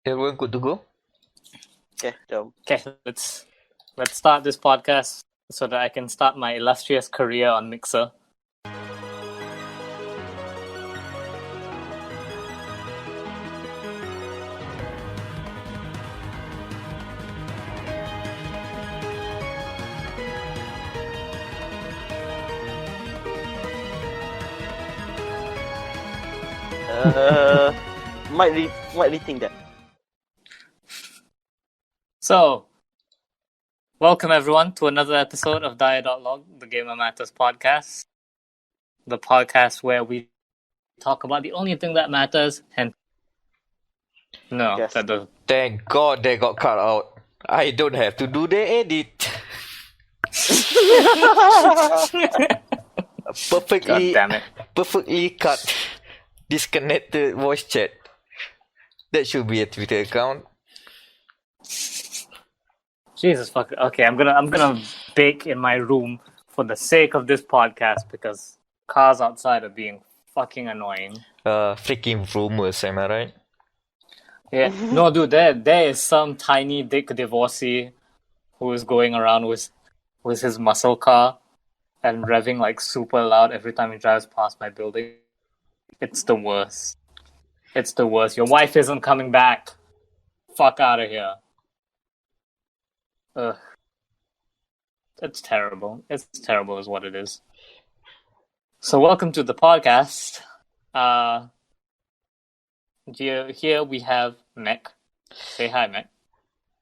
Everyone good to go? Okay, jom. Okay, let's start this podcast so that I can start my illustrious career on Mixer. Might rethink that. So, welcome everyone to another episode of dia.log, the Gamer Matters podcast. The podcast where we talk about the only thing that matters and... No, Yes. that doesn't... Thank God they got cut out. I don't have to do the edit. God damn it. Perfectly cut. Disconnected voice chat. That should be a Twitter account. Jesus fuck. Okay, I'm gonna bake in my room for the sake of this podcast because cars outside are being fucking annoying. Freaking rumors, am I right? Yeah, no, dude, there is some tiny dick divorcee who is going around with his muscle car and revving like super loud every time he drives past my building. It's the worst. It's the worst. Your wife isn't coming back. Fuck out of here. Ugh. It's terrible. It's terrible is what it is. So welcome to the podcast. Here we have Meck. Say hi, Meck.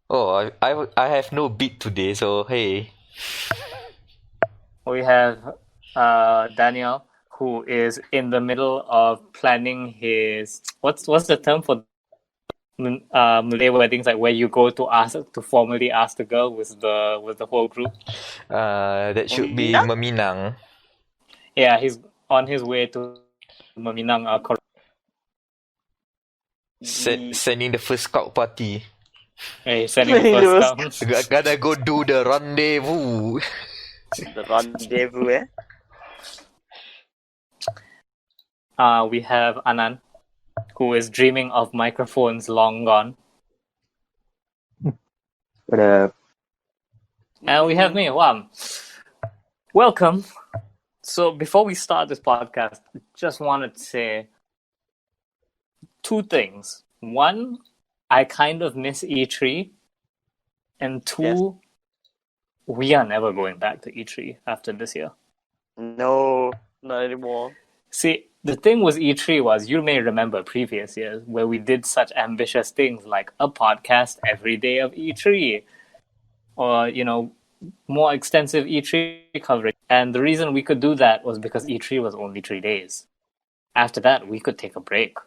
Oh, I have no beat today, so hey. We have Danial, who is in the middle of planning his what's the term for Malay weddings, like where you go to formally ask the girl with the whole group. That should be Meminang? Meminang. Yeah, he's on his way to Meminang. Sending the first scout party. Hey, sending the first down. Gotta go do the rendezvous. The rendezvous, We have Anan, who is dreaming of microphones long gone. What up? And we have me, Wam. Welcome. So before we start this podcast, I just wanted to say two things. One, I kind of miss E3. And two, Yes. we are never going back to E3 after this year. No, not anymore. See, the thing with E3 was, you may remember previous years where we did such ambitious things like a podcast every day of E3 or, more extensive E3 coverage. And the reason we could do that was because E3 was only 3 days. After that, we could take a break.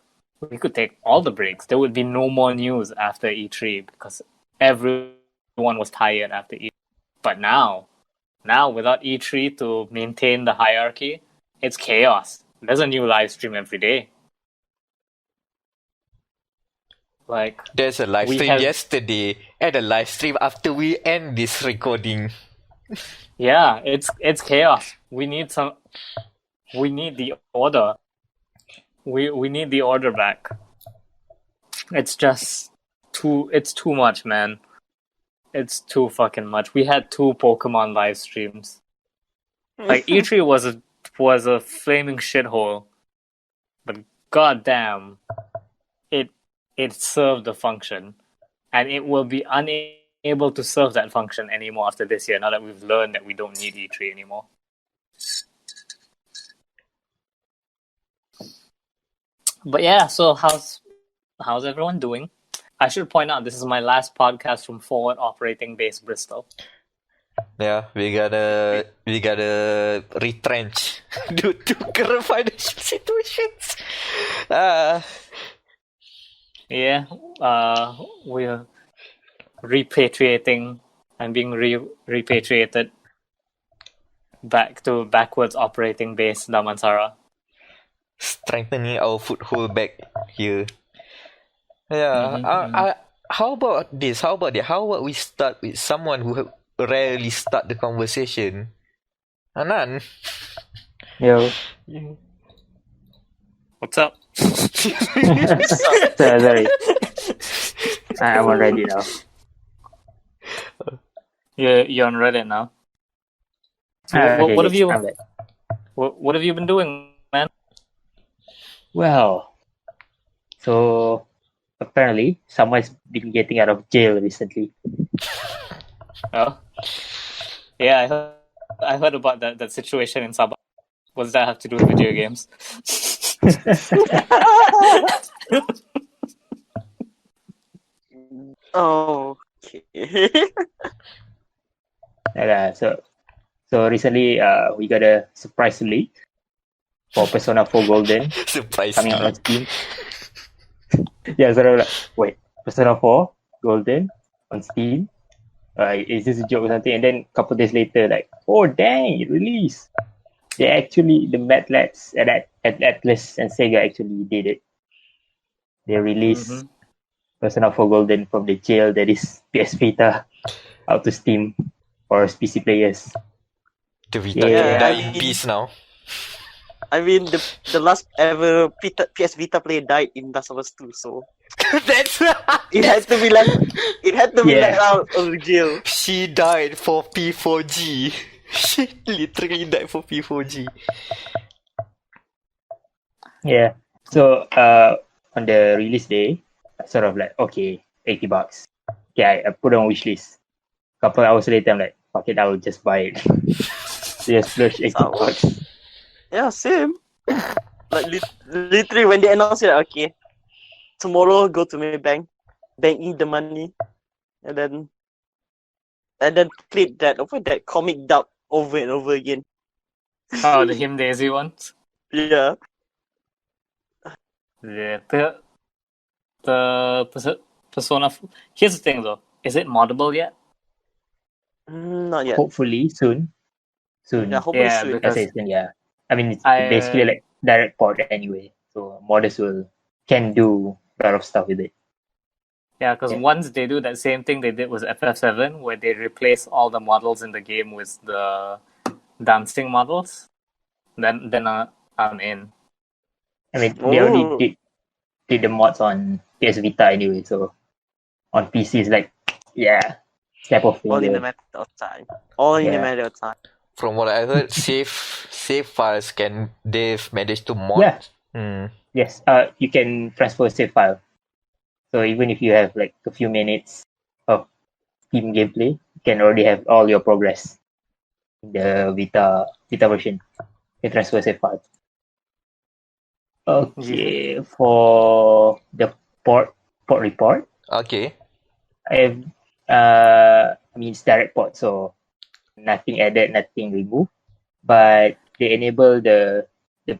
We could take all the breaks. There would be no more news after E3 because everyone was tired after E3. But now without E3 to maintain the hierarchy, it's chaos. There's a new live stream every day. Like, There's a live We stream have- yesterday and a live stream after we end this recording. yeah, it's chaos. We need the order. We need the order back. It's just it's too much, man. It's too fucking much. We had 2 Pokemon live streams. Like E3 was a flaming shithole, but goddamn, it served the function, and it will be unable to serve that function anymore after this year. Now that we've learned that we don't need E3 anymore. But yeah, so how's everyone doing? I should point out this is my last podcast from Forward Operating Base Bristol. Yeah, we gotta retrench due to current financial situations. Yeah, we're repatriating and being repatriated back to backwards operating base Damansara. Strengthening our foothold back here. Yeah. How about this? How about we start with someone who rarely start the conversation? Anan. Yo. What's up? Sorry. I'm on Reddit now. You're on Reddit now. So Okay, what have you I'm back. what have you been doing, man? Well, so apparently someone's been getting out of jail recently. Oh, yeah, I heard about that situation in Sabah. What does that have to do with video games? Oh, okay. So recently, we got a surprise leak for Persona 4 Golden Surprise coming out on me. Steam. Yeah, so I'm like, wait, Persona 4 Golden on Steam? Is this a joke or something? And then a couple days later, like, oh dang, it released. The Mad Labs at Atlas and Sega actually did it. They released Persona 4 Golden from the jail that is PS Vita out to Steam for PC players. The Vita Yeah. can die in peace now. I mean, the last ever PS Vita player died in Last of Us 2, so That's it had to be let. It had to be Yeah. let out of the jail. She died for P4G. She literally died for P4G. Yeah. So on the release day, I sort of like, okay, $80. Okay, I put on wish list. Couple hours later, I'm like, fuck it, I will just buy it. Just splurge $80. Yeah, same. Like literally when they announced it, like, okay, tomorrow go to my bank in the money, and then played that comic dub over and over again. Oh, the Him Daisy ones. Yeah. Yeah, the Persona. Here's the thing, though. Is it moddable yet? Not yet. Hopefully soon. Yeah, hopefully Yeah, soon. I because say soon, yeah. I mean, it's I- basically like direct port anyway. So modders can do a lot of stuff with it. Yeah, because Yeah. once they do that same thing they did with FF7, where they replace all the models in the game with the dancing models, then I'm in. I mean, they Oh. already did the mods on PS Vita anyway, so on PC it's like, yeah, snap of All in a finger. matter of time. All in a Yeah. matter of time. From what I heard, save files they've managed to mod. Yeah. Hmm. Yes, you can transfer save file. So even if you have like a few minutes of Steam gameplay, you can already have all your progress in the Vita version. You can transfer save file. Okay, for the port report, Okay. I mean it's direct port, so nothing added, nothing removed. But they enable the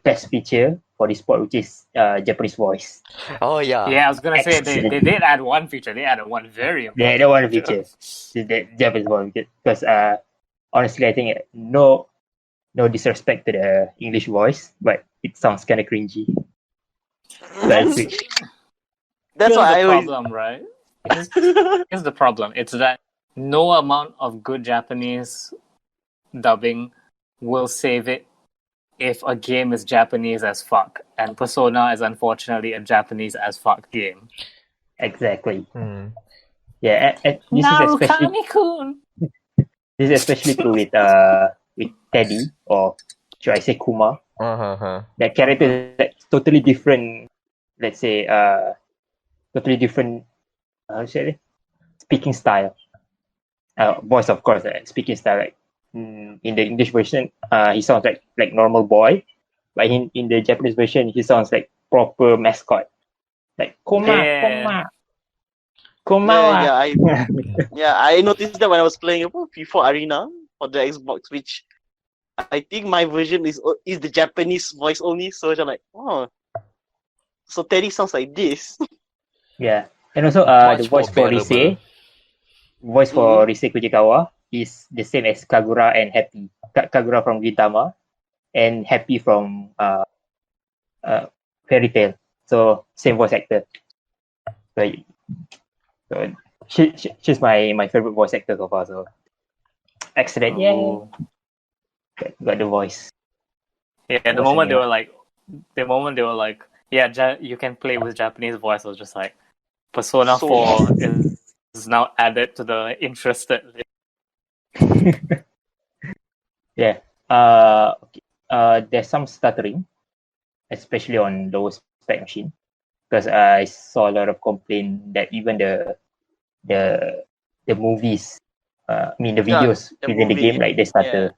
best feature for this port, which is Japanese voice. Oh yeah. Yeah, I was gonna say they Excellent. did add one feature. They added one very important. They added one feature. The Japanese voice, because honestly, I think no disrespect to the English voice, but it sounds kind of cringy. So I switched. That's Here's why the I always. problem, right? Here's the problem. It's that no amount of good Japanese dubbing will save it if a game is Japanese as fuck, and Persona is unfortunately a Japanese as fuck game. Exactly. Hmm. Yeah, and this is especially true with Teddy, or should I say Kuma. That character is like totally different. Let's say totally different. How to say it? Speaking style. Voice, of course. Speaking style, like in the English version, he sounds like normal boy, but in the Japanese version, he sounds like proper mascot, like Kuma. Yeah, I noticed that when I was playing before Arena for the Xbox, which I think my version is the Japanese voice only. So I'm like, oh, so Teddy sounds like this. Yeah, and also Much the voice more for bearable. Rise Fujikawa is the same as Kagura and Happy. Kagura from Gintama and Happy from Fairy Tail. So same voice actor. So she's my favorite voice actor so far. So excellent, yeah. Got the voice. Yeah, the moment they were like, yeah, you can play with Japanese voice, I was just like, Persona So- 4 is now added to the interested list. Yeah. Okay. There's some stuttering, especially on low spec machine, because I saw a lot of complaint that even the movies, I mean the Yeah, videos the within the movie, game, like they stutter.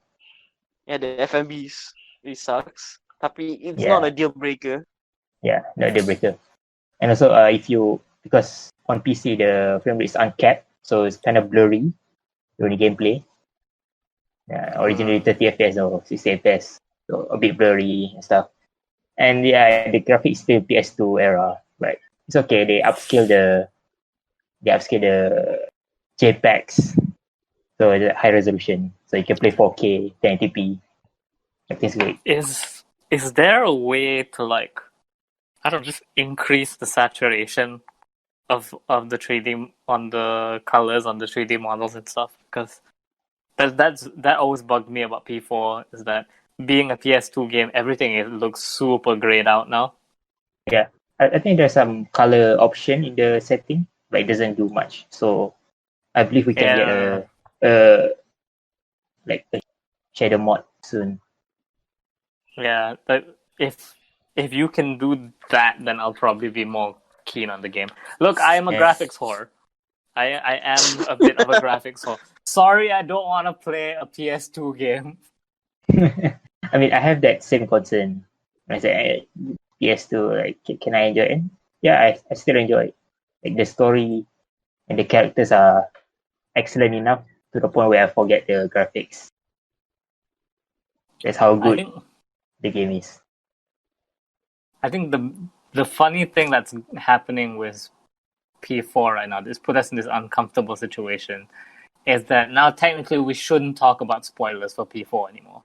Yeah, the FMVs really sucks. Tapi it's Yeah. not a deal breaker. Yeah, not deal breaker. And also, because on PC the frame rate is uncapped, so it's kind of blurry during the gameplay. Originally 30 FPS or 60 FPS, so a bit blurry and stuff. And yeah, the graphics still PS2 era, but it's okay. They upscale the JPEGs, so it's high resolution, so you can play 4K, 1080p. Everything's great. Is there a way to like, I don't know, just increase the saturation of the 3D on the colors on the 3D models and stuff? Because that always bugged me about P4 is that being a PS2 game, everything looks super grayed out now. Yeah, I think there's some color option in the setting, but it doesn't do much. So I believe we can get a shader mod soon. Yeah, but if you can do that, then I'll probably be more keen on the game. Look, I am a graphics whore. I am a bit of a graphics whore. Sorry, I don't want to play a PS2 game. I mean, I have that same concern. I say PS2, like, can I enjoy it? Yeah, I still enjoy it. Like the story and the characters are excellent enough to the point where I forget the graphics. That's how good the game is. I think the funny thing that's happening with P4 right now, this put us in this uncomfortable situation, is that now technically we shouldn't talk about spoilers for P4 anymore.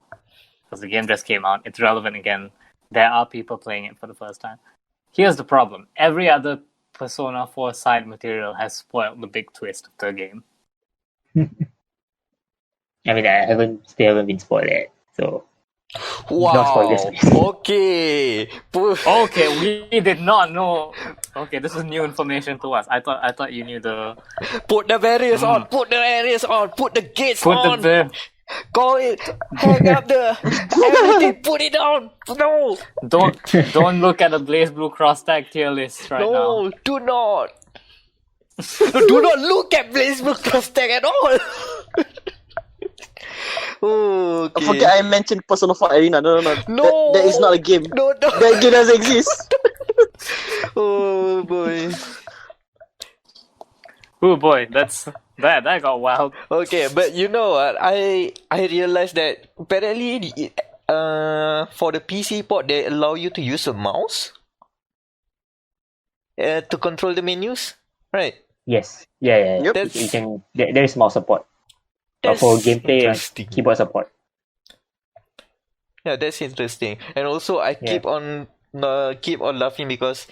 Because the game just came out, it's relevant again. There are people playing it for the first time. Here's the problem. Every other Persona 4 side material has spoiled the big twist of the game. I mean, still haven't been spoiled yet, so no Wow. spoilers. Okay. Okay, we did not know. Okay, this is new information to us. I thought you knew the. Put the barriers on. Put the barriers on. Put the gates Put on. the Go it. Hang up the everything. Put it on. No. don't look at the Blaze Blue Cross Tag tier list right now. No. Do not. Do not look at Blaze Blue Cross Tag at all. Oh, okay. Forget I mentioned Persona 4 Arena. No. No. That is not a game. No. That game doesn't exist. Oh boy. Oh boy, that got wild. Okay, but you know what? I realized that apparently for the PC port they allow you to use a mouse to control the menus, right? Yes. Yeah. Yep. You can. There is mouse support. For gameplay and keyboard support. Yeah, that's interesting. And also, I keep on laughing because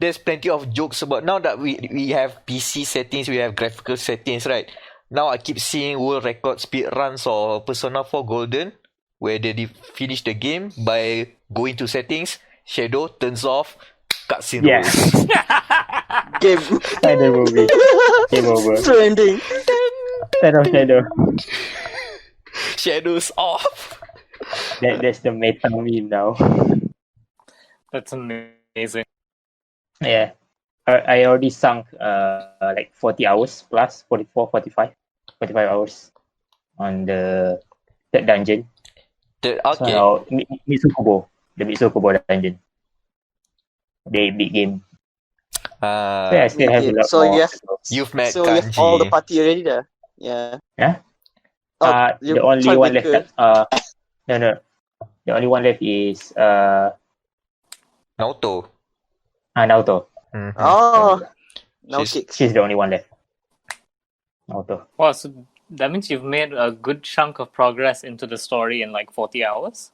there's plenty of jokes about now that we have PC settings, we have graphical settings, right? Now I keep seeing world record speed runs or Persona 4 Golden, where they finish the game by going to settings, shadow turns off, cutscene rolls. Game. Final movie. Game over. Trending. Shadow. Shadows off. That's the meta meme now. That's amazing. Yeah. I already sunk like 40 hours plus, 44, 45 hours on the third dungeon. Okay. So now, Mitsukubo, the Mitsukubo dungeon. The big game. So I still have a lot more. You've met So Kanji. you have all the party already there. Yeah. Yeah? You the only tried one with left. No. The only one left is Naoto. Naoto. Mm-hmm. Oh. No kicks. She's the only one left. Naoto. Wow, so that means you've made a good chunk of progress into the story in like 40 hours?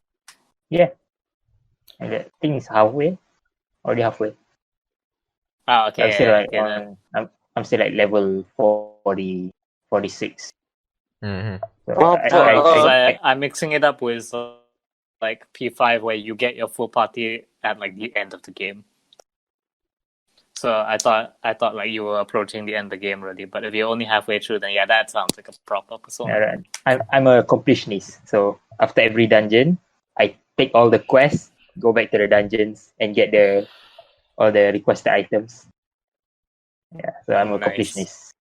Yeah. And I think it's halfway. Already halfway. Okay. I'm still I'm still like level 40, 46. Mm-hmm. So I'm mixing it up with like P5 where you get your full party at like the end of the game. So I thought like you were approaching the end of the game already. But if you're only halfway through, then yeah, that sounds like a proper Persona. I'm a completionist, so after every dungeon, I take all the quests, go back to the dungeons, and get all the requested items. Yeah, so I'm a Nice. completionist.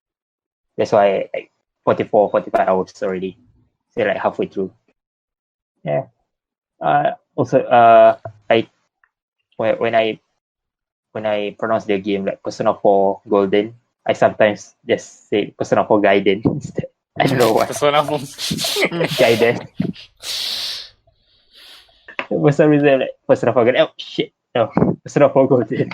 That's why 44, 45 hours already. So like halfway through. Yeah. Also, when I pronounce the game like Persona 4 Golden, I sometimes just say Persona 4 Gaiden instead. I don't know why. Persona 4. Gaiden. For some reason, like Persona 4 Golden. Oh shit! No, Persona 4 Golden.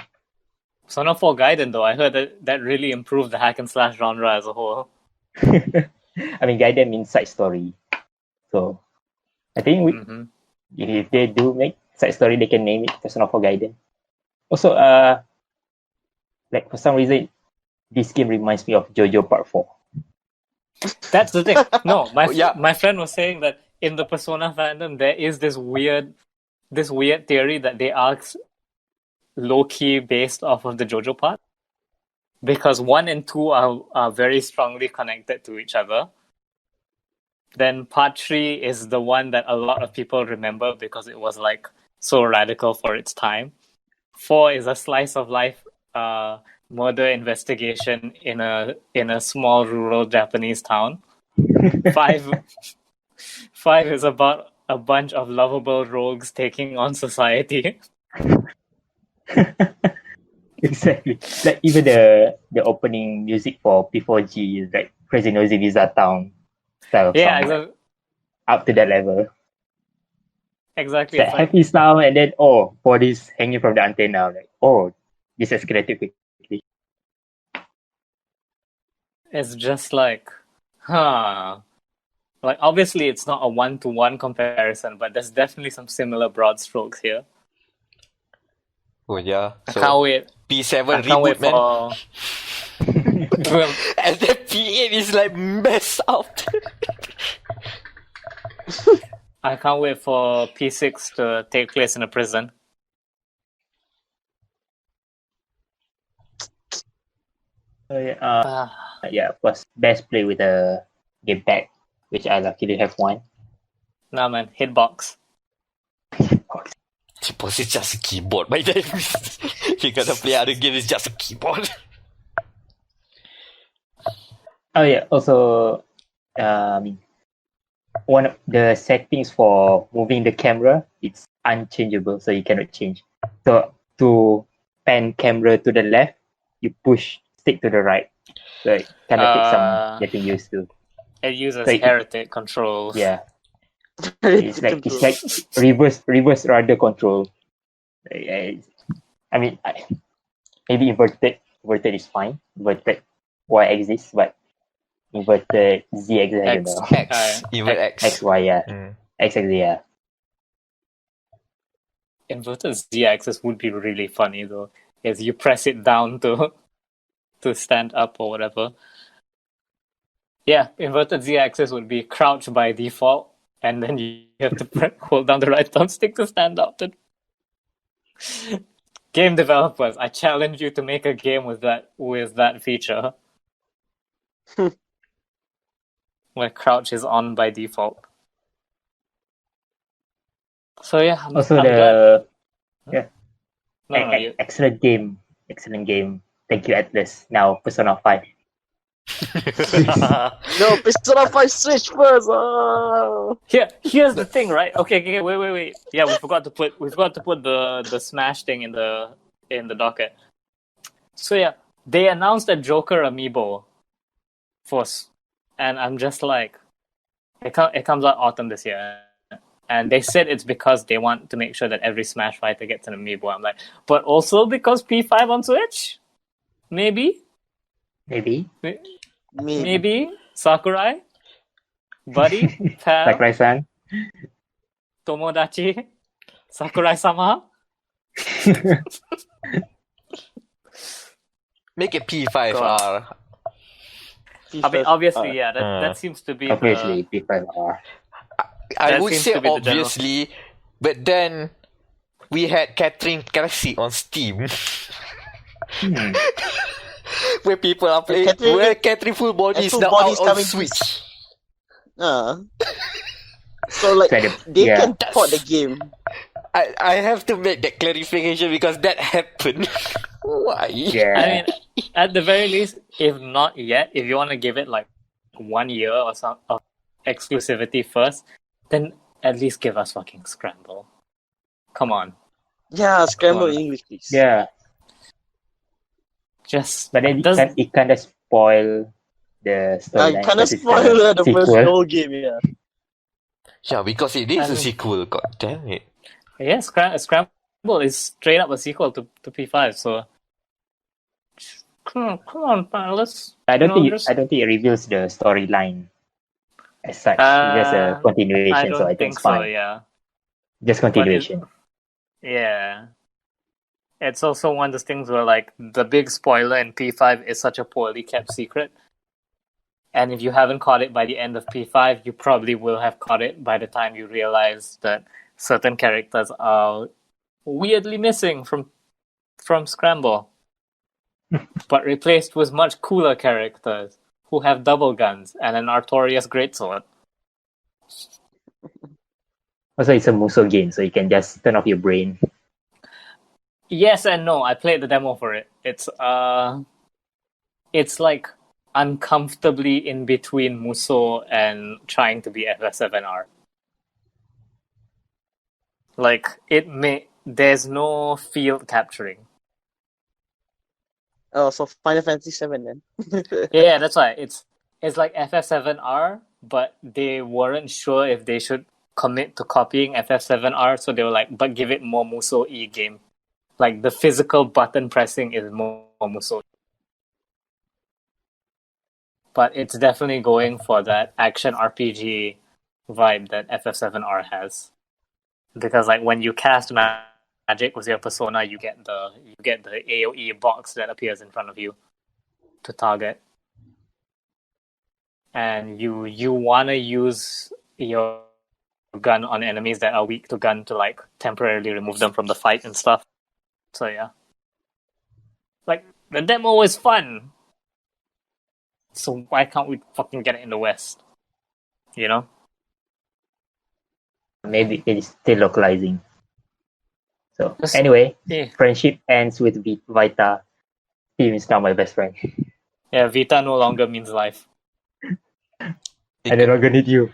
Persona 4 Gaiden, though, I heard that really improved the hack and slash genre as a whole. I mean, Gaiden means side story, so I think if they do make side story, they can name it Persona 4 Gaiden. Also, like for some reason, this game reminds me of JoJo Part 4. That's the thing. No, my friend was saying that in the Persona fandom, there is this weird theory that they are low-key based off of the JoJo part. Because 1 and 2 are very strongly connected to each other. Then part 3 is the one that a lot of people remember because it was like so radical for its time. 4 is a slice of life murder investigation in a small rural Japanese town. 5 is about a bunch of lovable rogues taking on society. Exactly. Like even the opening music for P4G is like Crazy Noisy Visa Town style of Yeah, song, exactly. up to that level. Exactly. It's like happy sound, and then bodies hanging from the antenna. Like this escalated quickly. It's just like, like obviously it's not a 1-to-1 comparison, but there's definitely some similar broad strokes here. Oh yeah. I can't wait. P7 I can't wait reboot, man. for. And then P8 is like messed up. I can't wait for P6 to take place in a prison. Yeah, of course, best play with a gamepad, which I luckily have one. Nah, man, hitbox. Hitbox is just a keyboard, my name. If you're gonna play other games, it's just a keyboard. Oh yeah, also, one of the settings for moving the camera, it's unchangeable, so you cannot change. So to pan camera to the left, you push stick to the right. So it kind of takes some getting used to. It uses heretic controls. Yeah. It's like reverse rudder control. I mean, maybe inverted is fine. Inverted Y exists, but inverted Z exists. I don't know. X Y, yeah. X, yeah. Inverted Z axis would be really funny though. Is you press it down to stand up or whatever. Yeah, inverted Z axis would be crouch by default, and then you have to hold down the right thumbstick to stand up. Game developers, I challenge you to make a game with that feature. Where crouch is on by default. So yeah, excellent game. Thank you, Atlas. Now Persona 5. No, Persona 5 Switch first. Here's the thing, right? Okay, wait. Yeah, we forgot to put the Smash thing in the docket. So yeah, they announced a Joker amiibo and I'm just like, it comes out autumn this year. And they said it's because they want to make sure that every Smash fighter gets an amiibo. I'm like, but also because P5 on Switch? Maybe. Sakurai? Buddy? Pal? Sakurai-san? Tomodachi? Sakurai-sama? Make it P5R. I mean, obviously, yeah, that seems to be obviously P5R. I would say obviously, but then we had Catherine Galaxy on Steam. Where people are playing, Catherine- where Catherine full body and is full now body out is on coming to- Switch. So like they yeah. can port the game. I have to make that clarification because that happened. Why? Yeah. I mean, at the very least, if not yet, if you want to give it like 1 year or some of exclusivity first, then at least give us fucking Scramble. Come on. Yeah, scramble Come on. in English, please. Yeah. Just But then does it kind of spoil the storyline. Kind of because it's spoiler the first sequel. whole game. Yeah. Yeah, because it is I a mean- sequel. God damn it. yeah, Scramble is straight up a sequel to P5. So come on, man, let's. I don't think just- I don't think it reveals the storyline as such. It's just a continuation, I don't so I think think it's so. fine. Yeah. Just continuation. Yeah. It's also one of those things where, like, the big spoiler in P5 is such a poorly kept secret. And if you haven't caught it by the end of P5, you probably will have caught it by the time you realize that certain characters are weirdly missing from Scramble. But replaced with much cooler characters who have double guns and an Artorias greatsword. Also, it's a Muso game, so you can just turn off your brain. Yes and no. I played the demo for it. It's like uncomfortably in between Muso and trying to be FS7R. Like there's no field capturing. Oh, so Final Fantasy 7 then. Yeah, that's why it's like FF7R, but they weren't sure if they should commit to copying FF7R, so they were like, but give it more Muso-y game. Like the physical button pressing is more Muso. But it's definitely going for that action RPG vibe that FF7R has. Because like when you cast magic with your persona, you get the AoE box that appears in front of you to target. And you wanna use your gun on enemies that are weak to gun to like temporarily remove them from the fight and stuff. So yeah. Like the demo is fun. So why can't we fucking get it in the West? You know? Maybe it's still localizing. So Just- anyway, Yeah. friendship ends with Vita. Team is now my best friend. Yeah, Vita no longer means life. I no longer need you.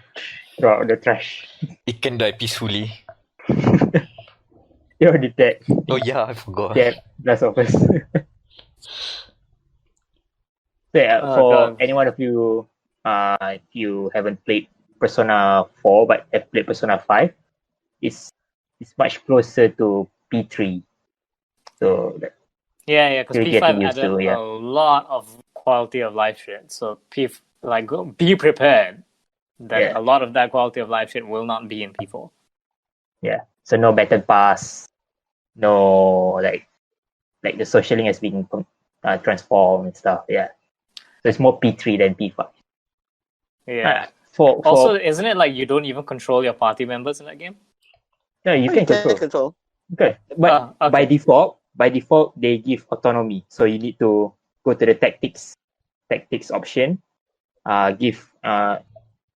Throw out the trash. It can die peacefully. You did that. Oh yeah, I forgot. Yeah, Last of Us. So yeah, Oh, for God. any one of you, if you haven't played Persona 4 but have played Persona 5, it's much closer to P3. So Yeah, because You're P5 getting used added to, yeah. a lot of quality of life shit. So be prepared that Yeah. a lot of that quality of life shit will not be in P4. yeah, so no battle pass, no like the socialing has been transformed and stuff. Yeah, so it's more P3 than P5. Yeah. For Also, isn't it like you don't even control your party members in that game? no, you can control. Okay, but Okay. by default they give autonomy, so you need to go to the tactics option. Give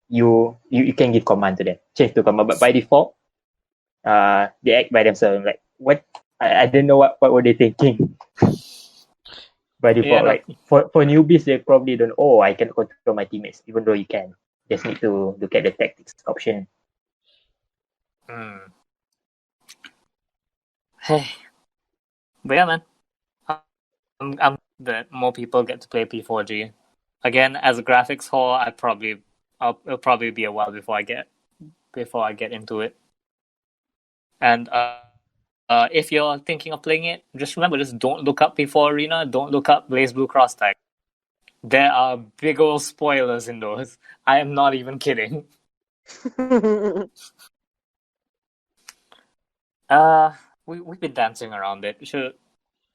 you can give command to them, change to command, but by default they act by themselves. Like what? I don't know what were they thinking. By default, Yeah, no. like for newbies, they probably don't. Oh, I can control my teammates, even though you can. Just need to look at the tactics option. Hey, but yeah, man, I'm that more people get to play P4G. Again, as a graphics whore, it'll probably be a while before I get into it. And if you're thinking of playing it, just remember, just don't look up P4 Arena, don't look up Blaze Blue Cross Tag. There are big old spoilers in those. I am not even kidding. We've been dancing around it.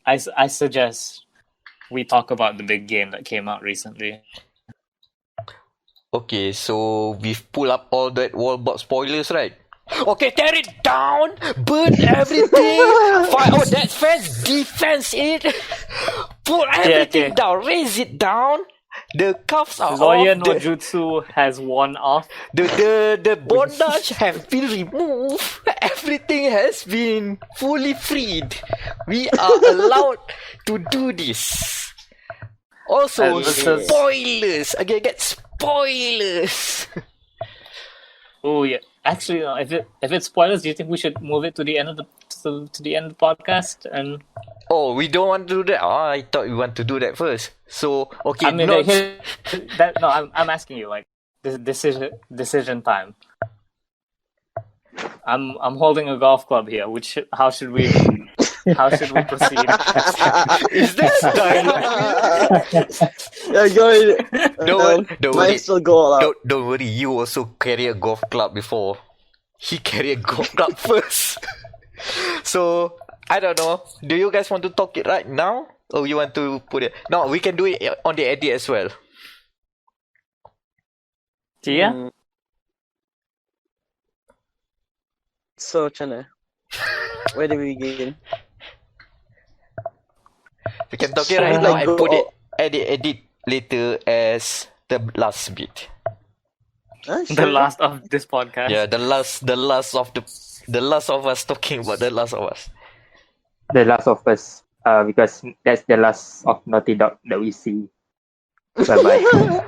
I suggest we talk about the big game that came out recently. Okay, so we've pulled up all that wallbox spoilers, right? Okay, tear it down, burn everything, that's fence, defense it, pull everything down, raise it down. The cuffs are Lawyer off. no Jutsu has worn off. The bondage have been removed. Everything has been fully freed. We are allowed to do this. Also, spoilers. Again, get spoilers. Oh yeah. Actually, no, if it's spoilers, do you think we should move it to the end of the end of the podcast? And we don't want to do that. I thought we want to do that first. So okay, I mean, I'm asking you, like, this decision time. I'm holding a golf club here. How should we proceed? Is this Don't worry. You also carry a golf club before. He carried a golf club first. So I don't know. Do you guys want to talk it right now, or you want to put it? No, we can do it on the edit as well. Yeah. So, Chana, where do we begin? We can talk it right now and put it edit later as the last bit. Sure. The last of this podcast. Yeah, the last of us talking about The Last of Us. The Last of Us, because that's the last of Naughty Dog that we see. Bye bye.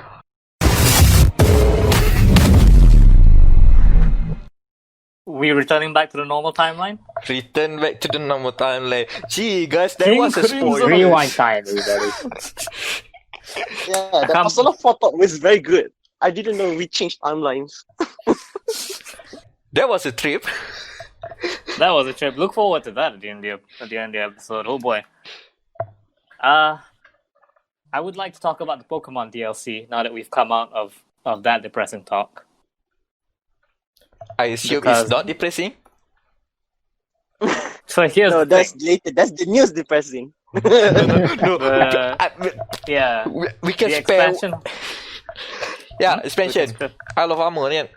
We returning back to the normal timeline? Return back to the normal timeline. Gee, guys, that was a spoiler. Rewind time, everybody. Yeah, the Persona 4 talk was very good. I didn't know we changed timelines. That was a trip. That was a trip. Look forward to that at the end of the episode. Oh boy. I would like to talk about the Pokemon DLC now that we've come out of that depressing talk. I assume it's not depressing. So here's the that's thing. later. That's the news depressing. No. Yeah. We can the spare. expansion. Yeah, expansion. Isle of Armor, yeah.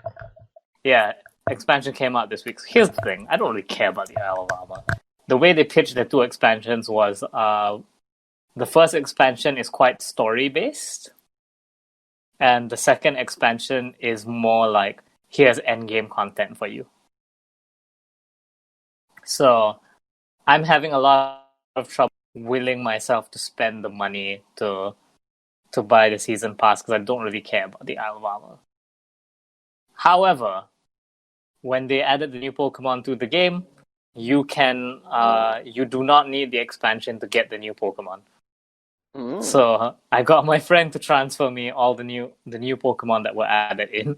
Yeah, expansion came out this week. So here's the thing. I don't really care about the Isle of Armor. The way they pitched the two expansions was the first expansion is quite story-based. And the second expansion is more like, here's endgame content for you. So I'm having a lot of trouble willing myself to spend the money to buy the season pass because I don't really care about the Isle of Armor. However, when they added the new Pokemon to the game, you do not need the expansion to get the new Pokemon. So I got my friend to transfer me all the new Pokemon that were added in.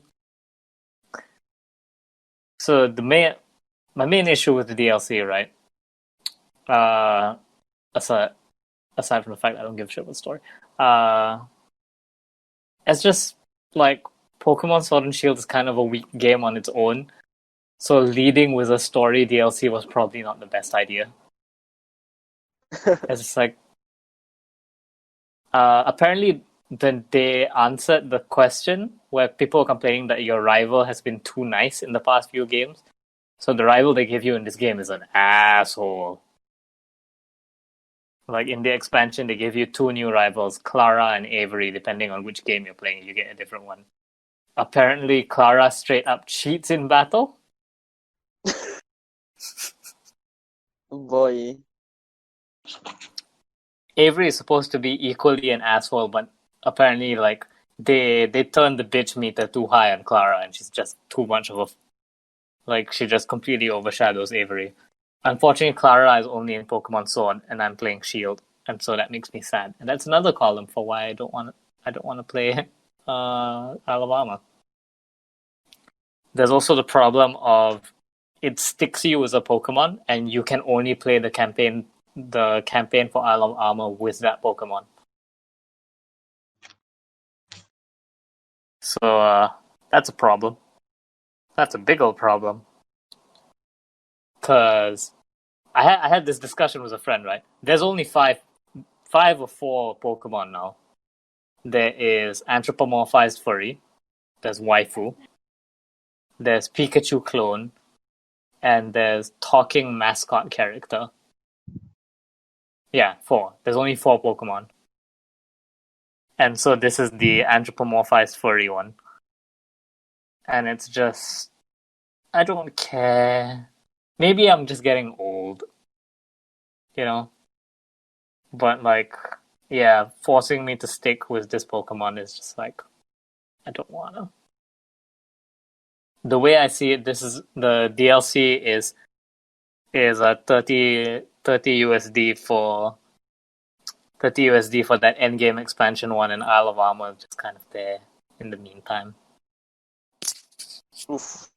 So my main issue with the DLC, right? Aside from the fact that I don't give a shit about the story, it's just like Pokemon Sword and Shield is kind of a weak game on its own. So leading with a story DLC was probably not the best idea. It's just like apparently they answered the question where people are complaining that your rival has been too nice in the past few games. So the rival they give you in this game is an asshole. Like in the expansion, they give you 2 new rivals, Clara and Avery, depending on which game you're playing, you get a different one. Apparently, Clara straight up cheats in battle. Boy. Avery is supposed to be equally an asshole, but apparently, like, they turned the bitch meter too high on Clara, and she's just too much of a... Like, she just completely overshadows Avery. Unfortunately, Clara is only in Pokemon Sword, and I'm playing Shield, and so that makes me sad. And that's another column for why I don't want to play Alabama. There's also the problem of it sticks you as a Pokemon, and you can only play the campaign for Isle of Armor with that Pokemon. So that's a problem. That's a big old problem. Because I had this discussion with a friend, right? There's only five or four Pokemon now. There is Anthropomorphized Furry. There's Waifu. There's Pikachu Clone. and there's talking mascot character. Yeah, 4. There's only 4 Pokemon. And so this is the anthropomorphized furry one. And it's just... I don't care. Maybe I'm just getting old. You know? But like, yeah, forcing me to stick with this Pokemon is just like, I don't wanna. The way I see it, this is the DLC is a 30 USD for that endgame expansion one, and Isle of Armor is just kind of there in the meantime. Oof.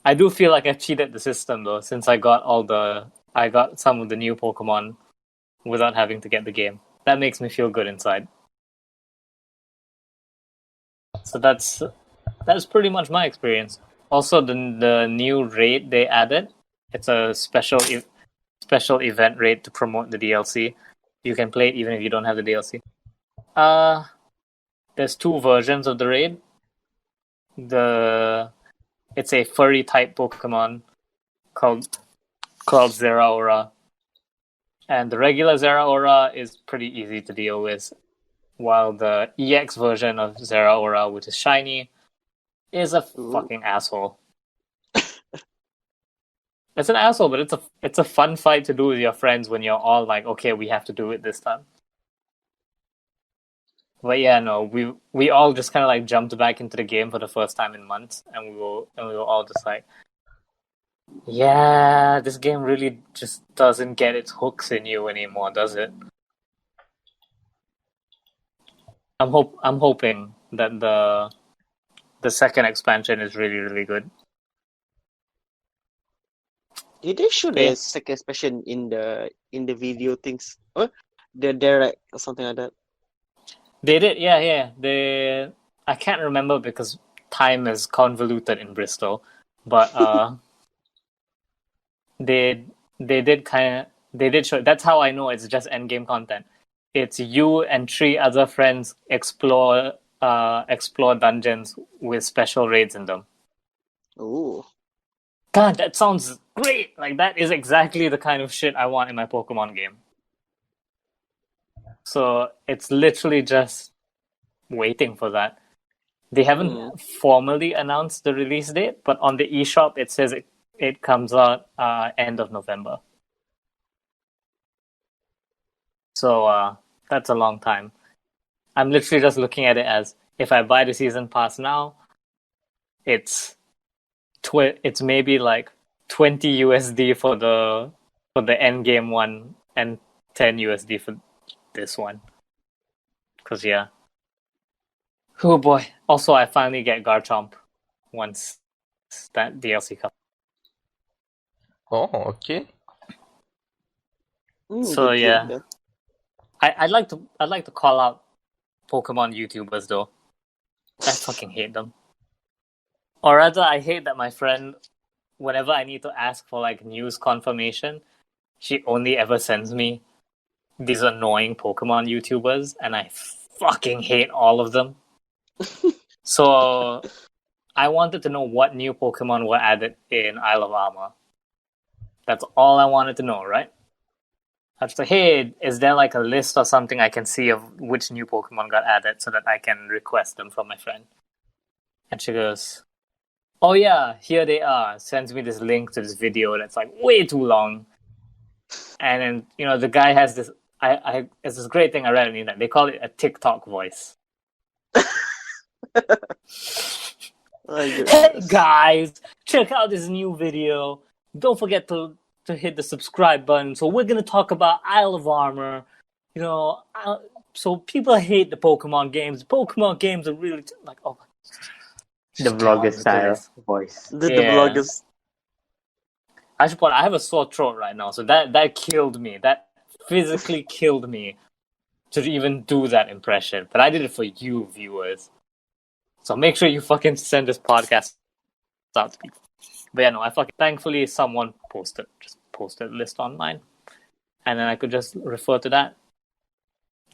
I do feel like I cheated the system though, since I got some of the new Pokemon without having to get the game. That makes me feel good inside. So that's pretty much my experience. Also, the new raid they added, it's a special event raid to promote the DLC. You can play it even if you don't have the DLC. There's 2 versions of the raid. It's a furry type Pokemon called Zeraora. And the regular Zeraora is pretty easy to deal with, while the EX version of Zeraora, which is shiny, is a fucking asshole. It's an asshole, but it's a fun fight to do with your friends when you're all like, okay, we have to do it this time. But yeah, no, we all just kind of like jumped back into the game for the first time in months, and we were all just like, yeah, this game really just doesn't get its hooks in you anymore, does it? I'm hoping that the second expansion is really, really good. Did they show the second expansion in the video things? Or the direct or something like that? They did, yeah. I can't remember because time is convoluted in Bristol, but they did show. That's how I know it's just endgame content. It's you and 3 other friends explore dungeons with special raids in them. Ooh. God, that sounds great! Like, that is exactly the kind of shit I want in my Pokemon game. So, it's literally just waiting for that. They haven't formally announced the release date, but on the eShop, it says it comes out end of November. So, that's a long time. I'm literally just looking at it as, if I buy the season pass now, it's maybe like 20 USD for the end game one and 10 USD for this one. Cause yeah. Oh boy. Also, I finally get Garchomp once that DLC comes. Oh, okay. So yeah. I'd like to call out Pokemon YouTubers though. I fucking hate them. Or rather, I hate that my friend, whenever I need to ask for like news confirmation, she only ever sends me these annoying Pokemon YouTubers, and I fucking hate all of them. So I wanted to know what new Pokemon were added in Isle of Armor. That's all I wanted to know, right? I was like, hey, is there like a list or something I can see of which new Pokemon got added so that I can request them from my friend? And she goes, oh yeah, here they are. Sends me this link to this video that's like way too long. And then, the guy has this, it's this great thing I read on the internet. They call it a TikTok voice. Hey guys, check out this new video. Don't forget to hit the subscribe button. So we're going to talk about Isle of Armor. So people hate the Pokemon games. Pokemon games are really like, oh. The vlogger style voice. The vloggers. I have a sore throat right now. So that killed me. That physically killed me to even do that impression. But I did it for you viewers. So make sure you fucking send this podcast out to people. But yeah, no, thankfully someone posted a list online. And then I could just refer to that.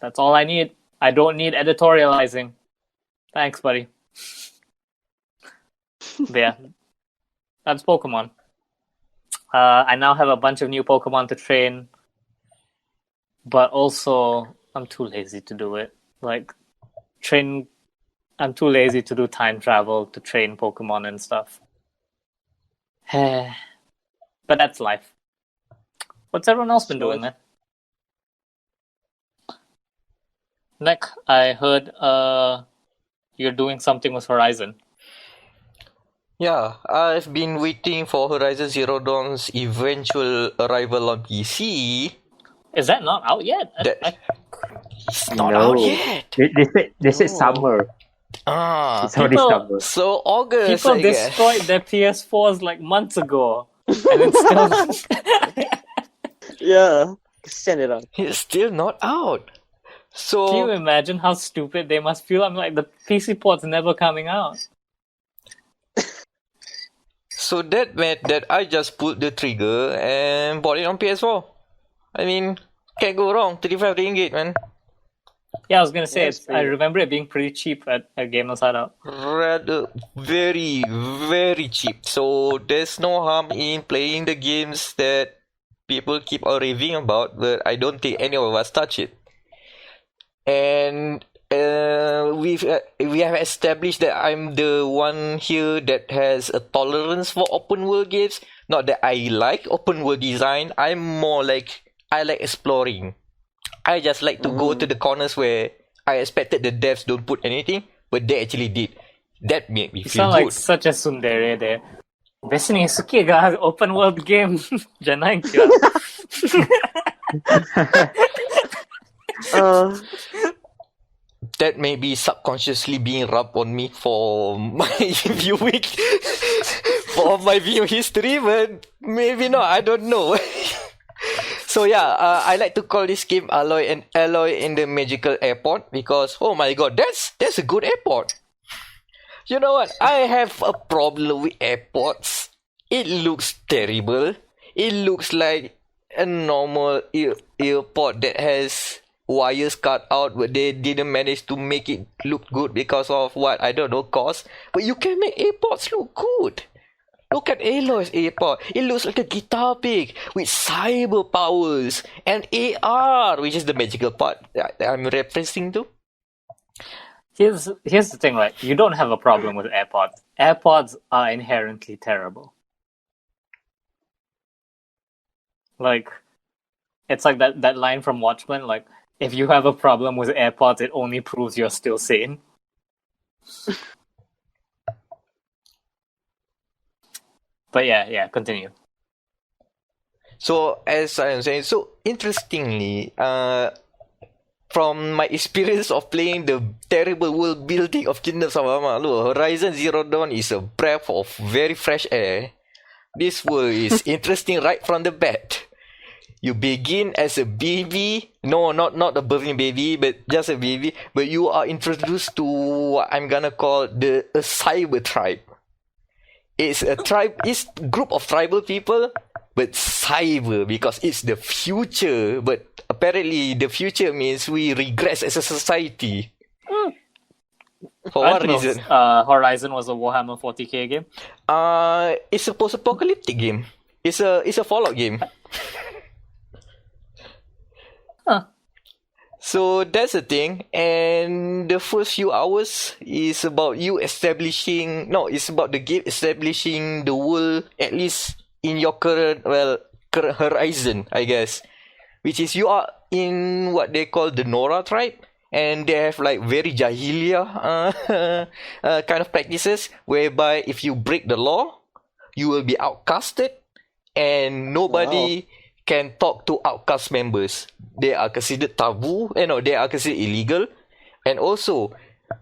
That's all I need. I don't need editorializing. Thanks, buddy. But yeah, That's Pokemon. I now have a bunch of new Pokemon to train, but also I'm too lazy to do it. Like, I'm too lazy to do time travel to train Pokemon and stuff. But that's life. What's everyone else been doing, man? Meck, I heard you're doing something with Horizon. Yeah, I've been waiting for Horizon Zero Dawn's eventual arrival on PC. Is that not out yet? It's not out yet. They said summer. It's already summer. So August. People destroyed their PS4s like months ago, and it's still. Yeah, send it out. It's still not out. So can you imagine how stupid they must feel? I'm like, the PC port's never coming out. So that meant that I just pulled the trigger and bought it on PS4. I mean, can't go wrong. 35 ringgit, man. Yeah, I was gonna say, I remember it being pretty cheap at Gamer's Hideout. Rather, very, very cheap. So there's no harm in playing the games that people keep on raving about, but I don't think any of us touch it. And we have established that I'm the one here that has a tolerance for open world games. Not that I like open world design. I'm more like I like exploring. I just like to go to the corners where I expected the devs don't put anything, but they actually did. That made me You feel sound good. like such a tsundere there. Besu ni suki ga open world game. Janai kya? That may be subconsciously being rubbed on me for my viewing, for my view history, but maybe not. I don't know. So yeah, I like to call this game Aloy in the Magical AirPod because oh my god, that's a good AirPod. You know what? I have a problem with AirPods. It looks terrible. It looks like a normal AirPod that has wires cut out, but they didn't manage to make it look good because of what, I don't know, cost. But you can make AirPods look good. Look at Aloy's AirPod. It looks like a guitar pick with cyber powers and AR, which is the magical part that I'm referencing to. Here's the thing, right? You don't have a problem with AirPods. AirPods are inherently terrible. Like, it's like that line from Watchmen, like, if you have a problem with AirPods, it only proves you're still sane. But yeah, continue. So, as I am saying, so interestingly, from my experience of playing the terrible world building of Kingdoms of Amalur, Horizon Zero Dawn is a breath of very fresh air. This world is interesting right from the bat. You begin as a baby. No, not a birthing baby, but just a baby. But you are introduced to what I'm gonna call a cyber tribe. It's a tribe, it's a group of tribal people, but cyber because it's the future. But apparently the future means we regress as a society. For what reason? Horizon was a Warhammer 40k game. It's a post-apocalyptic game. It's a Fallout game. Huh. So that's the thing, and the first few hours is about you establishing. No, it's about the game establishing the world, at least in your current horizon, I guess, which is you are in what they call the Nora tribe, and they have like very Jahiliya kind of practices, whereby if you break the law, you will be outcasted, and nobody can talk to outcast members. They are considered taboo. They are considered illegal. And also,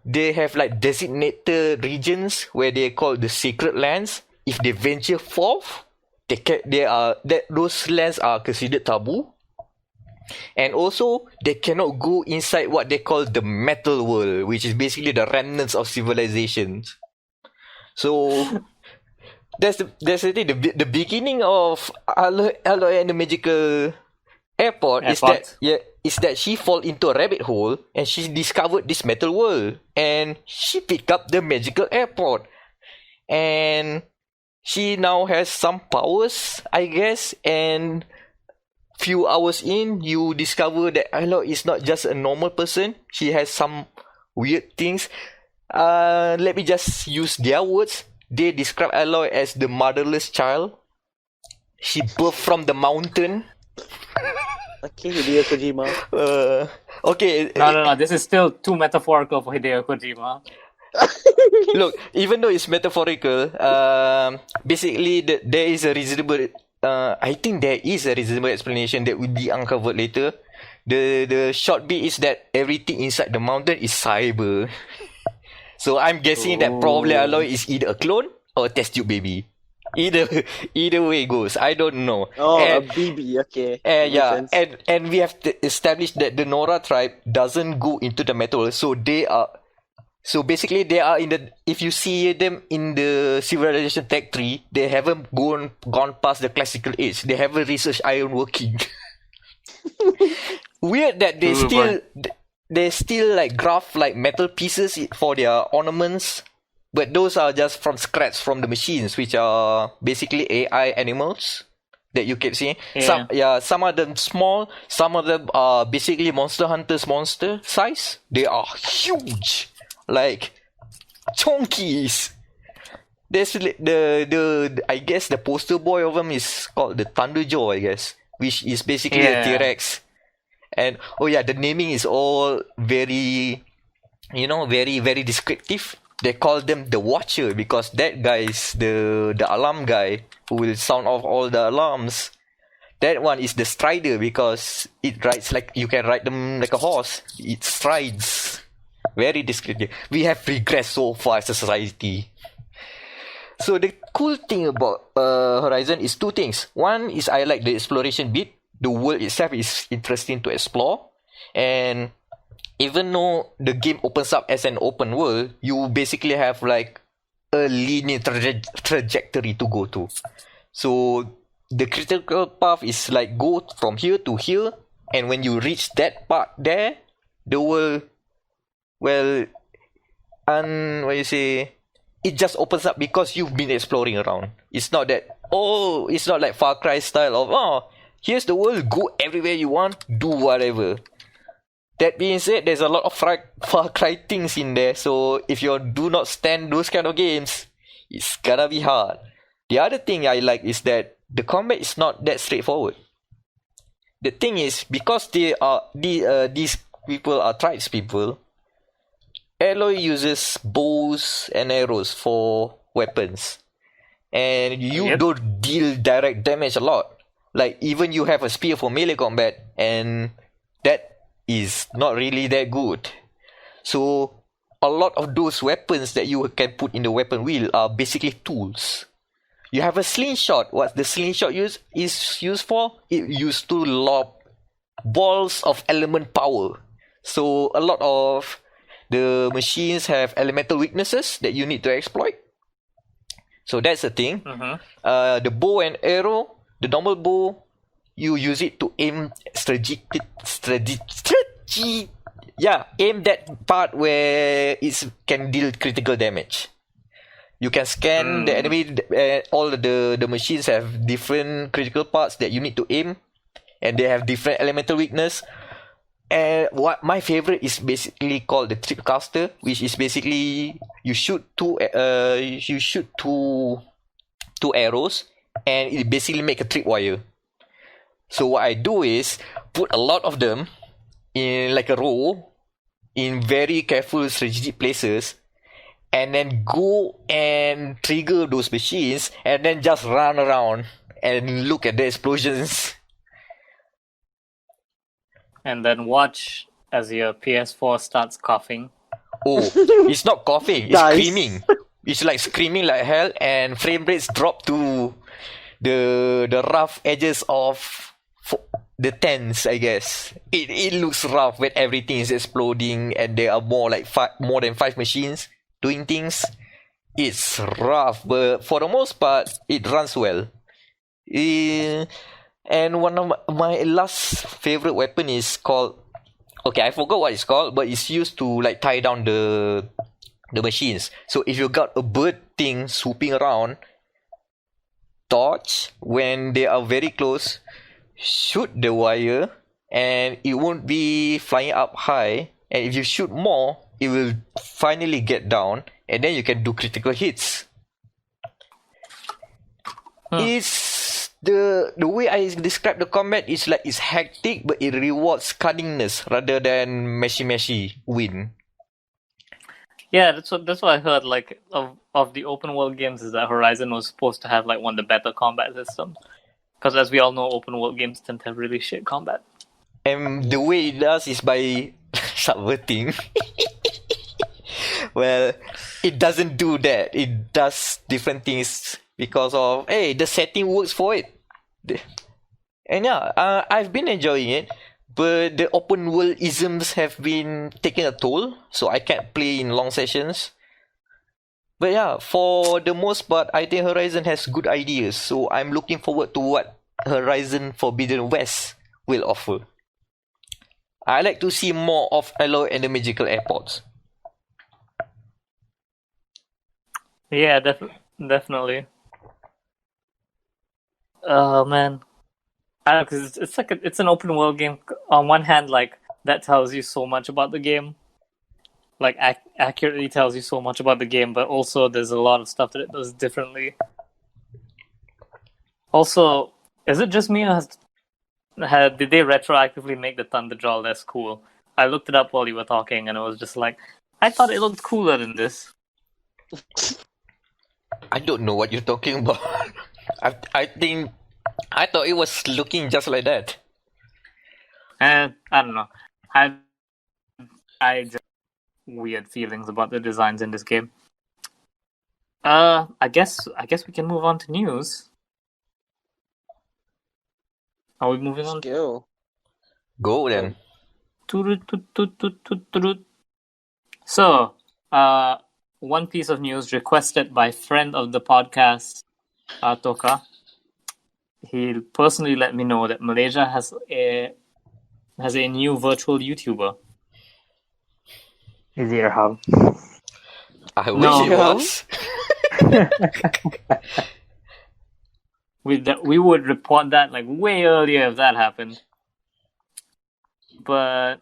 they have like designated regions where they call the sacred lands. If they venture forth, those lands are considered taboo. And also, they cannot go inside what they call the metal world, which is basically the remnants of civilizations. So that's the thing. The beginning of Aloy and the Magical AirPod is that she fall into a rabbit hole and she discovered this metal world and she picked up the Magical AirPod, and she now has some powers, I guess, and few hours in, you discover that Aloy is not just a normal person. She has some weird things. Let me just use their words. They describe Aloy as the motherless child. She birthed from the mountain. Okay, Hideo Kojima. Okay. No. This is still too metaphorical for Hideo Kojima. Look, even though it's metaphorical, basically there is a reasonable. I think there is a reasonable explanation that will be uncovered later. The short bit is that everything inside the mountain is cyber. So I'm guessing that probably Aloy is either a clone or a test tube baby. Either way it goes. I don't know. A baby. Okay. Yeah, and we have to establish that the Nora tribe doesn't go into the metal, so they are. So basically, they are in the. If you see them in the civilization tech tree, they haven't gone past the classical age. They haven't researched ironworking. Weird that they still like graph like metal pieces for their ornaments, but those are just from scratch from the machines, which are basically AI animals that you can see. Some of them small, some of them are basically Monster Hunter's monster size. They are huge. Like chonkies. There's the I guess the poster boy of them is called the Thunderjaw, I guess, which is basically a T-Rex. And the naming is all very, very very descriptive. They call them the Watcher because that guy is the alarm guy who will sound off all the alarms. That one is the Strider because it rides like you can ride them like a horse. It strides. Very descriptive. We have regressed so far as a society. So the cool thing about Horizon is two things. One is I like the exploration bit. The world itself is interesting to explore. And even though the game opens up as an open world, you basically have like a linear trajectory to go to. So the critical path is like go from here to here. And when you reach that part there, the world... Well, it just opens up because you've been exploring around. It's not that, it's not like Far Cry style of, here's the world, go everywhere you want, do whatever. That being said, there's a lot of Far Cry things in there, so if you do not stand those kind of games, it's gonna be hard. The other thing I like is that the combat is not that straightforward. The thing is, because these people are tribes people, Aloy uses bows and arrows for weapons. And you don't deal direct damage a lot. Like, even you have a spear for melee combat, and that is not really that good. So, a lot of those weapons that you can put in the weapon wheel are basically tools. You have a slingshot. What the slingshot is used for? It used to lob balls of element power. So, a lot of the machines have elemental weaknesses that you need to exploit. So that's the thing. The bow and arrow, the normal bow, you use it to aim aim that part where it can deal critical damage. You can scan the enemy. All the machines have different critical parts that you need to aim, and they have different elemental weakness. And what my favorite is basically called the tripcaster, which is basically you shoot two arrows, and it basically make a tripwire. So what I do is put a lot of them in like a row in very careful strategic places, and then go and trigger those machines, and then just run around and look at the explosions. And then watch as your PS4 starts coughing. It's not coughing, it's screaming. It's like screaming like hell, and frame rates drop to the rough edges of the tens, I guess. It looks rough when everything is exploding and there are more than 5 machines doing things. It's rough, but for the most part, it runs well. And one of my last favorite weapon is called... Okay, I forgot what it's called, but it's used to like tie down the machines. So if you got a bird thing swooping around, dodge when they are very close, shoot the wire, and it won't be flying up high. And if you shoot more, it will finally get down, and then you can do critical hits. It's the way I describe the combat is like it's hectic, but it rewards cunningness rather than meshy win. Yeah, that's what I heard. Like of the open world games, is that Horizon was supposed to have like one of the better combat systems. Because as we all know, open world games tend to have really shit combat. And the way it does is by subverting. Well, it doesn't do that. It does different things because of the setting works for it. And yeah, I've been enjoying it, but the open world isms have been taking a toll, so I can't play in long sessions. But yeah, for the most part, I think Horizon has good ideas, so I'm looking forward to what Horizon Forbidden West will offer. I like to see more of Aloy and the Magical AirPods. Yeah, definitely. Oh man, I don't know, because it's like it's an open world game. On one hand, like that tells you so much about the game, like accurately tells you so much about the game, but also there's a lot of stuff that it does differently. Also, is it just me, or did they retroactively make the Thunderjaw less cool? I looked it up while you were talking, and it was just like, I thought it looked cooler than this. I don't know what you're talking about. I thought it was looking just like that. And I don't know. I just weird feelings about the designs in this game. I guess we can move on to news. Are we moving on? Go then. So, one piece of news requested by friend of the podcast, Toka. He personally let me know that Malaysia has a new virtual YouTuber. Is it Raham? I wish it was. We would report that like way earlier if that happened. But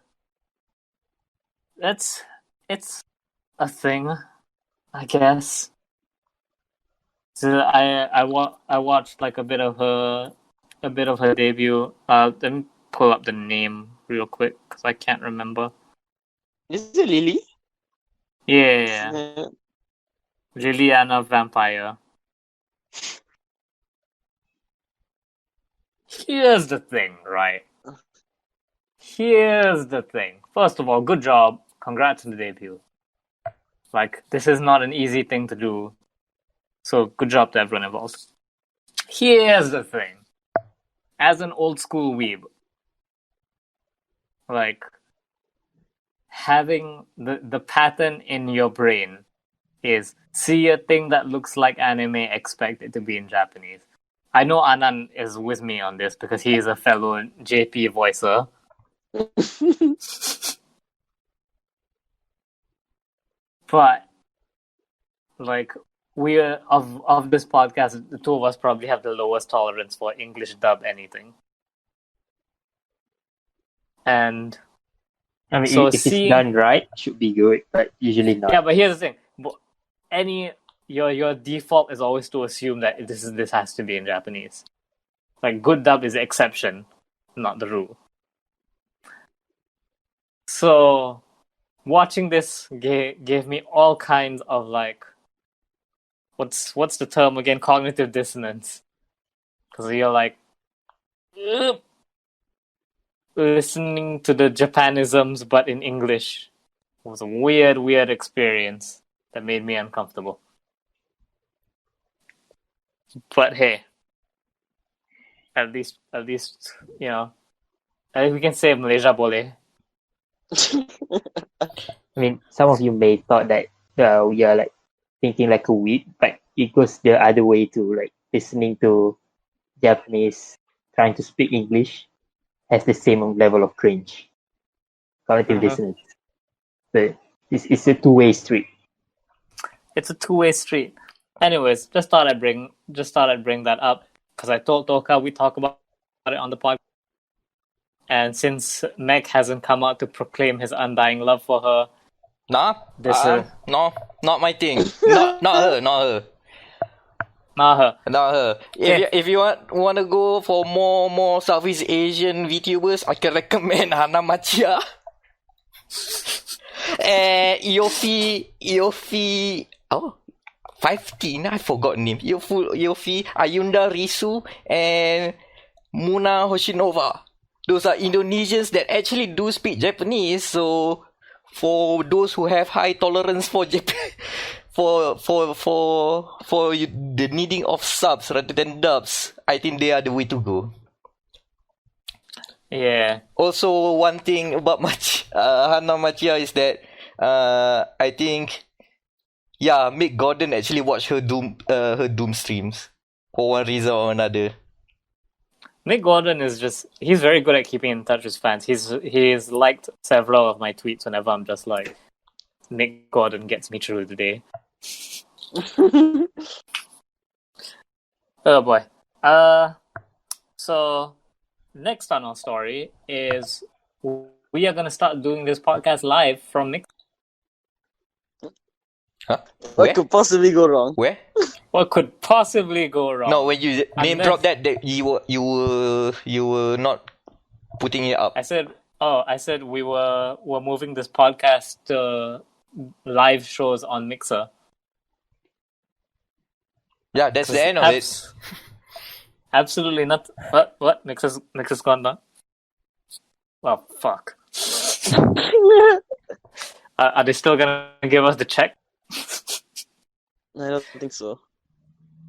it's a thing, I guess. So I watched like a bit of her debut. Let me pull up the name real quick because I can't remember. Is it Lily? Yeah. Liliana Vampire. Here's the thing, right? Here's the thing. First of all, good job. Congrats on the debut. Like, this is not an easy thing to do. So, good job to everyone involved. Here's the thing. As an old school weeb, like, having the pattern in your brain is see a thing that looks like anime, expect it to be in Japanese. I know Anan is with me on this because he is a fellow JP voicer. But like we of this podcast, the two of us probably have the lowest tolerance for English dub anything. And I mean, so if it's done right, it should be good, but usually not. Yeah, but here's the thing: your default is always to assume that this has to be in Japanese. Like good dub is the exception, not the rule. So, watching this gave me all kinds of like, what's the term again? Cognitive dissonance, because you're like listening to the Japanisms but in English. It was a weird experience that made me uncomfortable. But hey, at least you know, at least we can say Malaysia boleh. I mean, some of you may thought that we are like thinking like a weeb, but it goes the other way to like listening to Japanese trying to speak English has the same level of cringe, cognitive dissonance. So it's a two-way street. It's a two-way street. Anyways, just thought I'd bring that up because I told Toka we talk about it on the podcast. And since Meck hasn't come out to proclaim his undying love for her, Nah, no, not my thing. not her. not her. Not her. If you want to go for more Southeast Asian VTubers, I can recommend Hana Machia. And Eofi. Oh, 15. I forgot name. Eofi, Ayunda Risu, and Muna Hoshinova. Those are Indonesians that actually do speak Japanese. So for those who have high tolerance for Japan, for the needing of subs rather than dubs, I think they are the way to go. Yeah. Also, one thing about Hana Machia is that I think Mick Gordon actually watched her Doom streams for one reason or another. Mick Gordon he's very good at keeping in touch with fans. He's liked several of my tweets whenever I'm just like, Mick Gordon gets me through the day. Oh boy. So next on our story is we are gonna start doing this podcast live from Mix. Huh? What could possibly go wrong? Where? What could possibly go wrong? No, when you name drop that you were not putting it up. I said we were moving this podcast to live shows on Mixer. Yeah, that's the end of it. Absolutely not. What? Mixer's gone now? Oh, fuck. Are they still gonna give us the check? I don't think so.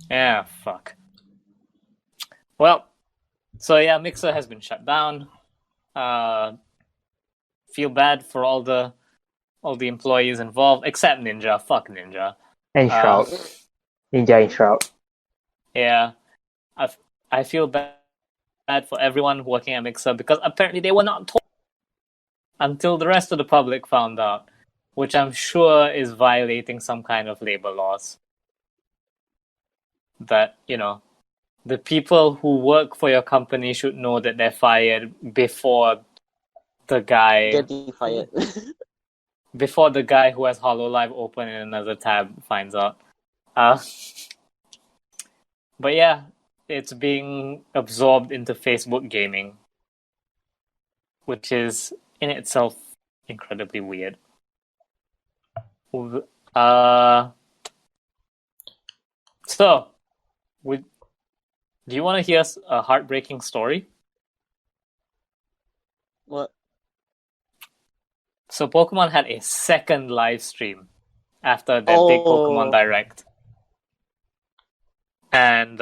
Yeah, fuck. Well, so yeah, Mixer has been shut down. Feel bad for all the employees involved, except Ninja. Fuck Ninja. And Shroud. Ninja and Shroud. Yeah. I feel bad for everyone working at Mixer because apparently they were not told until the rest of the public found out, which I'm sure is violating some kind of labor laws. That, the people who work for your company should know that they're fired before the guy Getting fired. before the guy who has HoloLive open in another tab finds out. But yeah, it's being absorbed into Facebook gaming, which is in itself incredibly weird. So, do you want to hear a heartbreaking story? What? So Pokemon had a second live stream after their big Pokemon Direct. And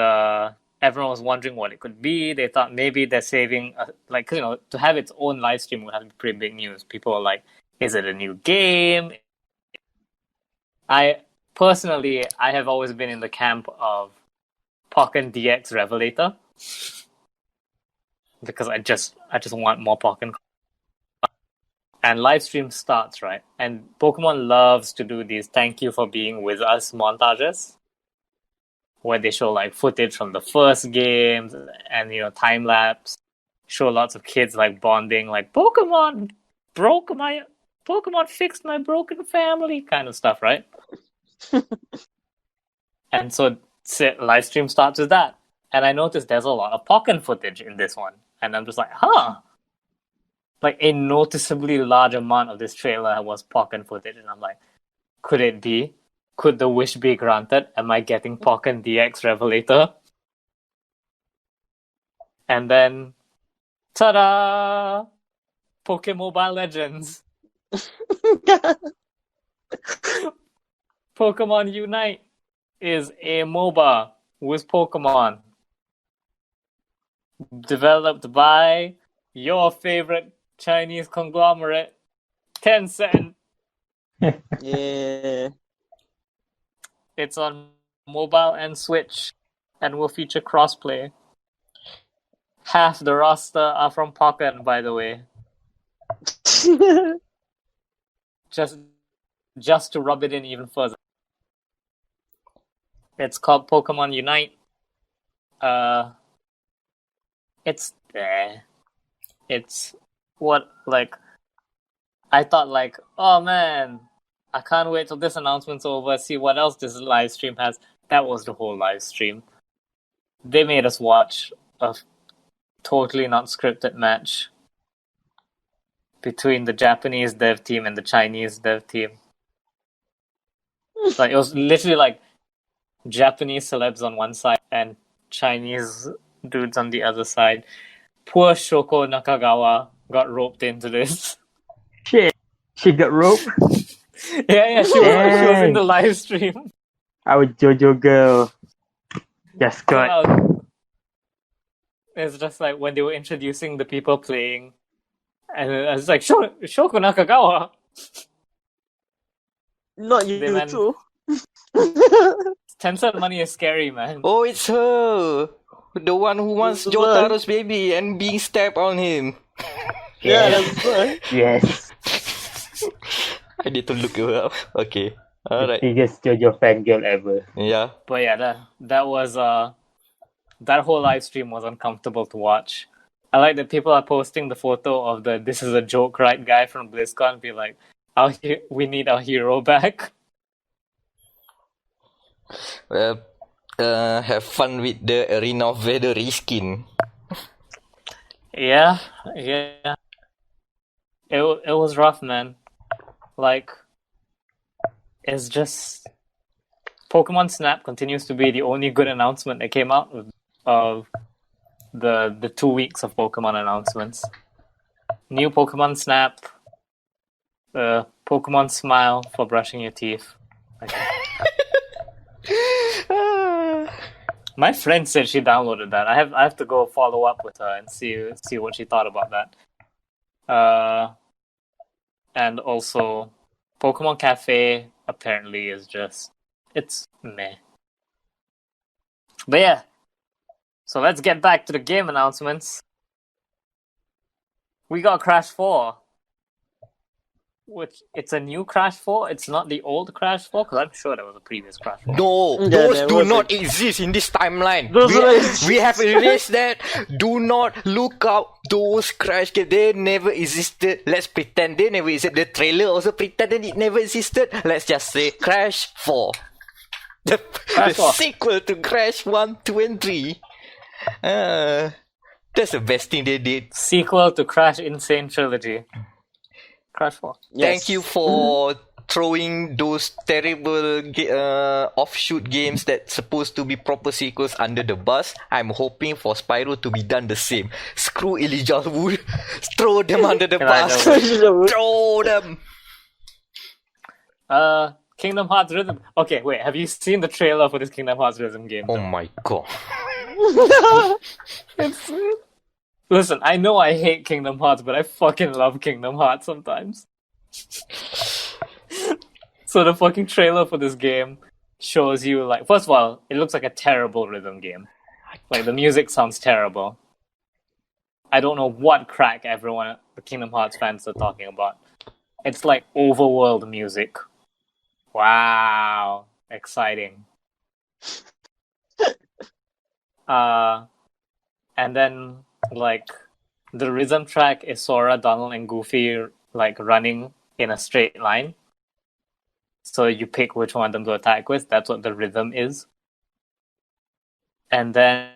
everyone was wondering what it could be. They thought maybe they're saving, to have its own live stream would have to be pretty big news. People were like, is it a new game? I have always been in the camp of Pokken DX Revelator. Because I just want more Pokken. And live stream starts, right? And Pokemon loves to do these thank you for being with us montages, where they show like footage from the first games and time lapse, show lots of kids like bonding, like Pokemon fixed my broken family kind of stuff, right? And so live stream starts with that, and I noticed there's a lot of Pokken footage in this one, and I'm just like, like a noticeably large amount of this trailer was Pokken footage, and I'm like, could it be? Could the wish be granted? Am I getting Pokken DX Revelator? And then, ta-da! Pokemobile Legends. Pokemon Unite is a MOBA with Pokemon. Developed by your favorite Chinese conglomerate, Tencent. Yeah. It's on mobile and Switch, and will feature crossplay. Half the roster are from Pokken, by the way. Just to rub it in even further. It's called Pokemon Unite. It's there. It's what, like, I thought, like, oh man, I can't wait till this announcement's over, see what else this live stream has. That was the whole live stream. They made us watch a totally not scripted match between the Japanese dev team and the Chinese dev team. Like, it was literally like Japanese celebs on one side and Chinese dudes on the other side. Poor Shoko Nakagawa got roped into this. Shit. She got roped? Yeah, she was in the live stream. Our JoJo girl just got... It's just like when they were introducing the people playing, and I was like, Shoko Nakagawa. Not you man. too. Tencent money is scary, man. Oh, it's her! The one who wants Jotaro's baby and being stabbed on him. Yeah, that's right. Yes. I need to look her up. Okay. The Alright. biggest JoJo fangirl ever. Yeah. But yeah, that was that whole live stream was uncomfortable to watch. I like that people are posting the photo of the "this is a joke, right" guy from BlizzCon and be like, we need our hero back. Well, have fun with the Arena of Valor reskin. Yeah. It was rough, man. Like, it's just Pokemon Snap continues to be the only good announcement that came out of the 2 weeks of Pokemon announcements. New Pokemon Snap, Pokemon Smile for brushing your teeth. Okay. My friend said she downloaded that. I have to go follow up with her and see what she thought about that. And also, Pokemon Cafe apparently is just, it's meh. But yeah, so let's get back to the game announcements. We got Crash 4. Which, it's a new Crash 4? It's not the old Crash 4? Because I'm sure there was a previous Crash 4. No, Yeah, those there do was not exist in this timeline. Those We have erased that. Do not look up those Crash games. They never existed. Let's pretend they never existed. The trailer also pretended it never existed. Let's just say Crash 4. The 4. sequel to Crash 1, 2, and 3. That's the best thing they did. Sequel to Crash Insane Trilogy. Crash 4. Yes. Thank you for throwing those terrible offshoot games that's supposed to be proper sequels under the bus. I'm hoping for Spyro to be done the same. Screw Elijah Wood. Throw them under the bus. Throw them. Kingdom Hearts Rhythm. Okay, wait. Have you seen the trailer for this Kingdom Hearts Rhythm game? Oh my god. Listen, I know I hate Kingdom Hearts, but I fucking love Kingdom Hearts sometimes. So the fucking trailer for this game shows you, like, first of all, it looks like a terrible rhythm game. Like, the music sounds terrible. I don't know what crack the Kingdom Hearts fans are talking about. It's like overworld music. Wow. Exciting. And then, like, the rhythm track is Sora, Donald, and Goofy, like, running in a straight line. So you pick which one of them to attack with. That's what the rhythm is. And then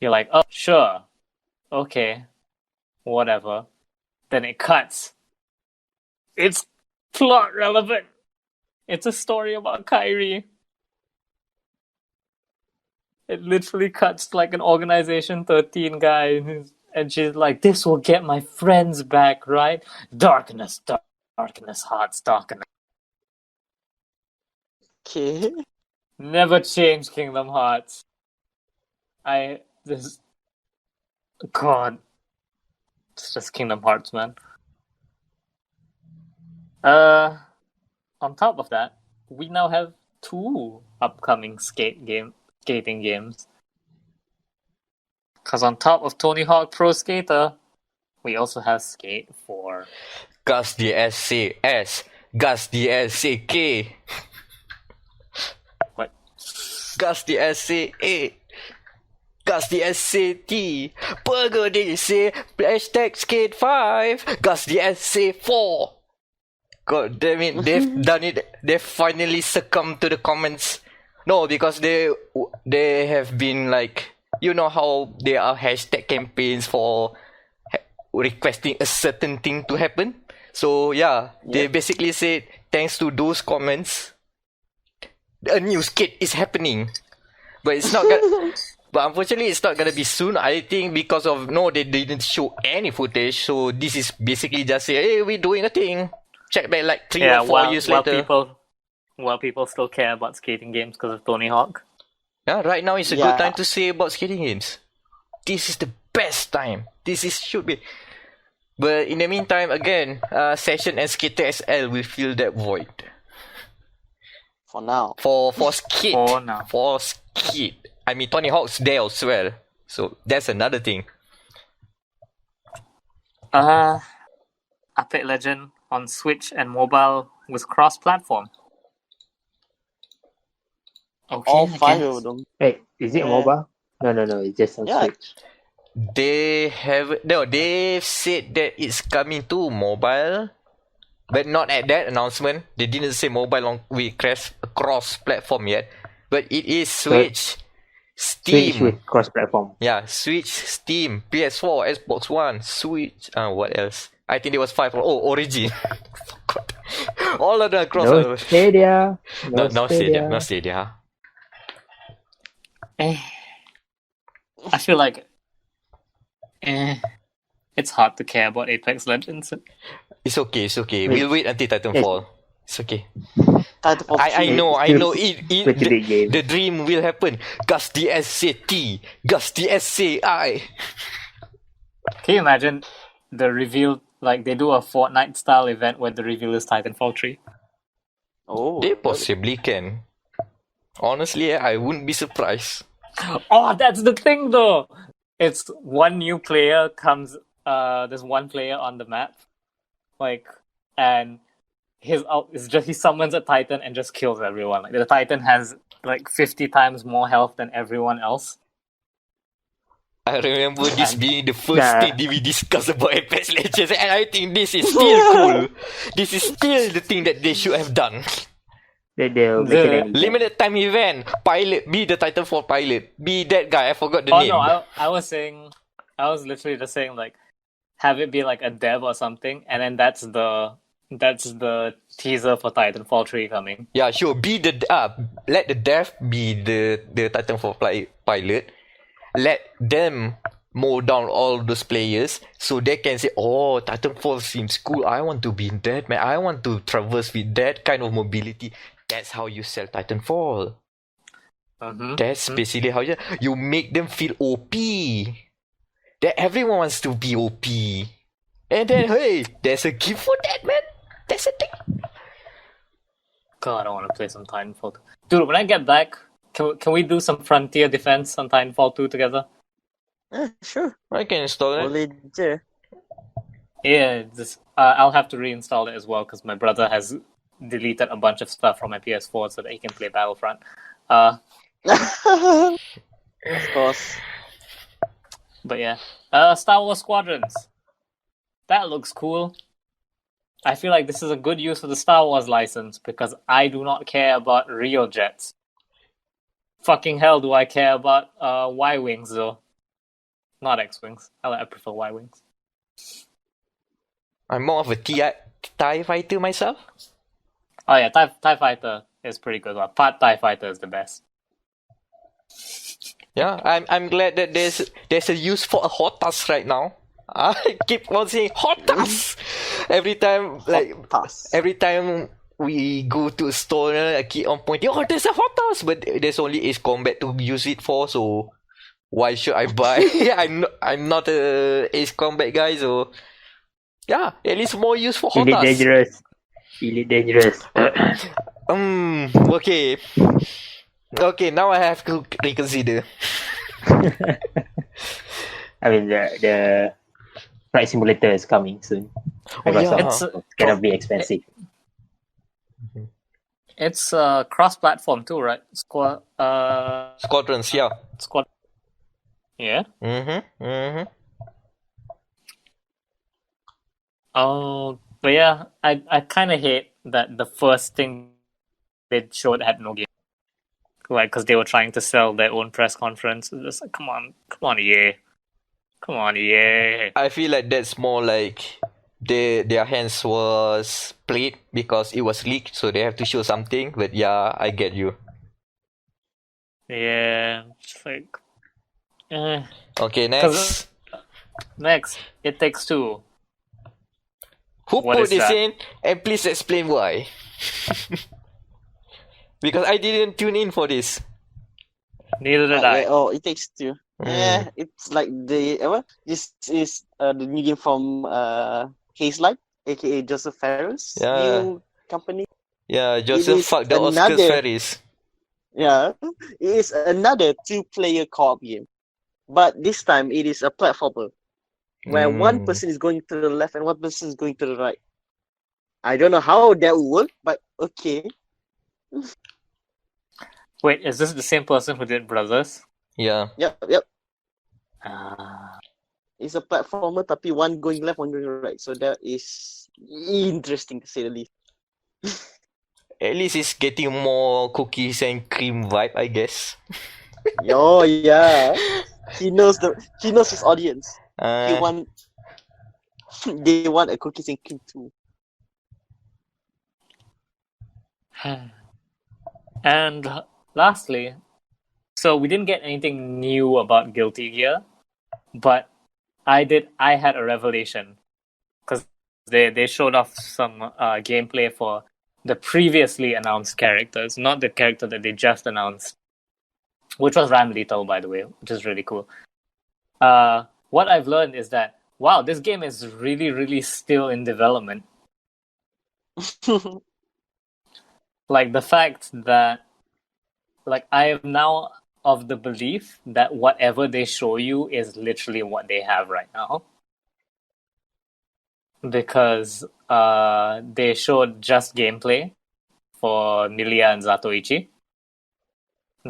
you're like, oh, sure. Okay. Whatever. Then it cuts. It's plot relevant. It's a story about Kairi. It literally cuts to like an Organization 13 guy, and she's like, "This will get my friends back, right? Darkness, darkness, hearts, darkness." Okay. Never change Kingdom Hearts. God, it's just Kingdom Hearts, man. On top of that, we now have 2 upcoming skating games. Because on top of Tony Hawk Pro Skater, we also have Skate 4. Gas DSCS. Gas DSCK. What? Gas the SA8. Gas the SA3. Burger DC. Hashtag Skate 5. Gas the SA4. God damn it, they've done it. They've finally succumbed to the comments. No, because they have been like, you know how there are hashtag campaigns for requesting a certain thing to happen. So yeah, they basically said thanks to those comments, a new skate is happening, but it's not gonna. But unfortunately, it's not gonna be soon. I think because of they didn't show any footage. So this is basically just say, hey, we're doing a thing. Check back like 3 or 4 years later. While people still care about skating games because of Tony Hawk. Yeah, right now is a good time to say about skating games. This is the best time. Should be. But in the meantime, again, Session and Skater SL will fill that void. For now. For skate. For now. For skate. I mean, Tony Hawk's there as well. So that's another thing. Apex Legend on Switch and mobile with cross-platform. Okay, All 5 of them. Hey, is it mobile? No, it's just on Switch. They've said that it's coming to mobile, but not at that announcement. They didn't say mobile with cross-platform yet, but it is Switch, Steam. Switch with cross-platform. Yeah, Switch, Steam, PS4, Xbox One, Switch. What else? I think there was 5. Origin. All of the cross. No Stadia. No Stadia. I feel like it's hard to care about Apex Legends. It's okay. We'll wait until Titanfall. It's okay. Titanfall I know. The dream will happen. Gus the SCT. Gus the SCI. Can you imagine the reveal? Like they do a Fortnite style event where the reveal is Titanfall 3. Oh, they possibly can. Honestly, I wouldn't be surprised. Oh, that's the thing though. It's one new player comes. There's one player on the map, and he summons a Titan and just kills everyone. Like the Titan has 50 times more health than everyone else. I remember this being the first thing that we discussed about Apex Legends, and I think this is still cool. This is still the thing that they should have done. The limited time event pilot, be the Titanfall pilot, be that guy. I forgot the name. No, I was literally just saying have it be a dev or something, and then that's the teaser for Titanfall 3 coming. Yeah, sure. Be the let the dev be the Titanfall pilot. Let them mow down all those players so they can say, oh, Titanfall seems cool. I want to be in that, man. I want to traverse with that kind of mobility. That's how you sell Titanfall. That's basically how you make them feel OP. That everyone wants to be OP. And then, hey, there's a gift for that, man. That's a thing. God, I want to play some Titanfall 2. Dude, when I get back, can we do some Frontier Defense on Titanfall 2 together? Yeah, sure. I can install it. Yeah, I'll have to reinstall it as well because my brother has deleted a bunch of stuff from my PS4 so that he can play Battlefront. Of course. But yeah. Star Wars Squadrons. That looks cool. I feel like this is a good use of the Star Wars license because I do not care about real jets. Fucking hell do I care about Y-Wings though. Not X-Wings. I prefer Y-Wings. I'm more of a TIE fighter myself. Oh yeah, TIE Fighter is pretty good. Part TIE Fighter is the best. Yeah, I'm glad that there's a use for a HOTAS right now. I keep on saying HOTAS every time. Every time we go to a store, I keep on pointing. Oh, there's a HOTAS, but there's only Ace Combat to use it for. So why should I buy? I'm not a Ace Combat guy, so yeah, at least more use for HOTAS. Elite Dangerous. Okay, now I have to reconsider. I mean, the Flight Simulator is coming soon. It's gonna be expensive. It's cross-platform too, right? Squadrons, yeah. Squad. Yeah. Oh, but yeah, I kind of hate that the first thing they showed had no game, like because they were trying to sell their own press conference. It's just like, come on, EA, come on, EA. I feel like that's more like their hands was played because it was leaked, so they have to show something. But yeah, I get you. Yeah, it's like, Okay, next. Next, It Takes Two. Who What put is this that? in? And please explain why. Because I didn't tune in for this. Neither did I. It Takes Two. Yeah, it's like this is the new game from Haze Light, aka Joseph Ferris' new company. Yeah, Joseph fucked the Oscars Ferris. Yeah, it is another 2-player co-op game, but this time it is a platformer where one person is going to the left and one person is going to the right. I don't know how that will work, but okay. Wait, is this the same person who did Brothers? Yeah. Yep. Ah. It's a platformer, tapi one going left, one going right. So that is interesting to say the least. At least it's getting more cookies and cream vibe, I guess. Oh yeah, he knows his audience. They want a cookies and cream too. And lastly, so we didn't get anything new about Guilty Gear, but I had a revelation because they showed off some gameplay for the previously announced characters, not the character that they just announced, which was Ram Lethal, by the way, which is really cool. What I've learned is that, wow, this game is really, really still in development. Like the fact that, like, I am now of the belief that whatever they show you is literally what they have right now. Because they showed just gameplay for Milia and Zatoichi.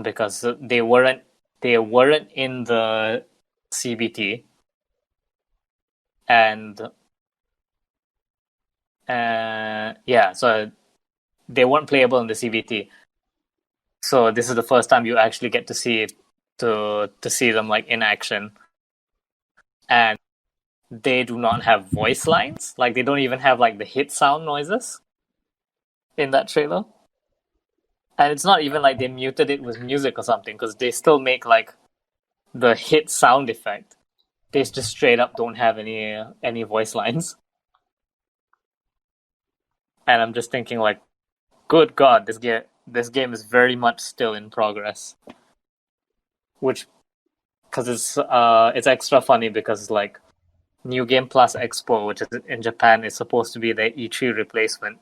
Because they weren't in the CBT. And so they weren't playable in the CBT. So this is the first time you actually get to see them like in action. And they do not have voice lines. Like they don't even have like the hit sound noises in that trailer. And it's not even like they muted it with music or something, because they still make like the hit sound effect. They just straight up don't have any voice lines. And I'm just thinking like, good God, this game is very much still in progress. Which, because it's extra funny because like New Game Plus Expo, which is in Japan, is supposed to be the E3 replacement.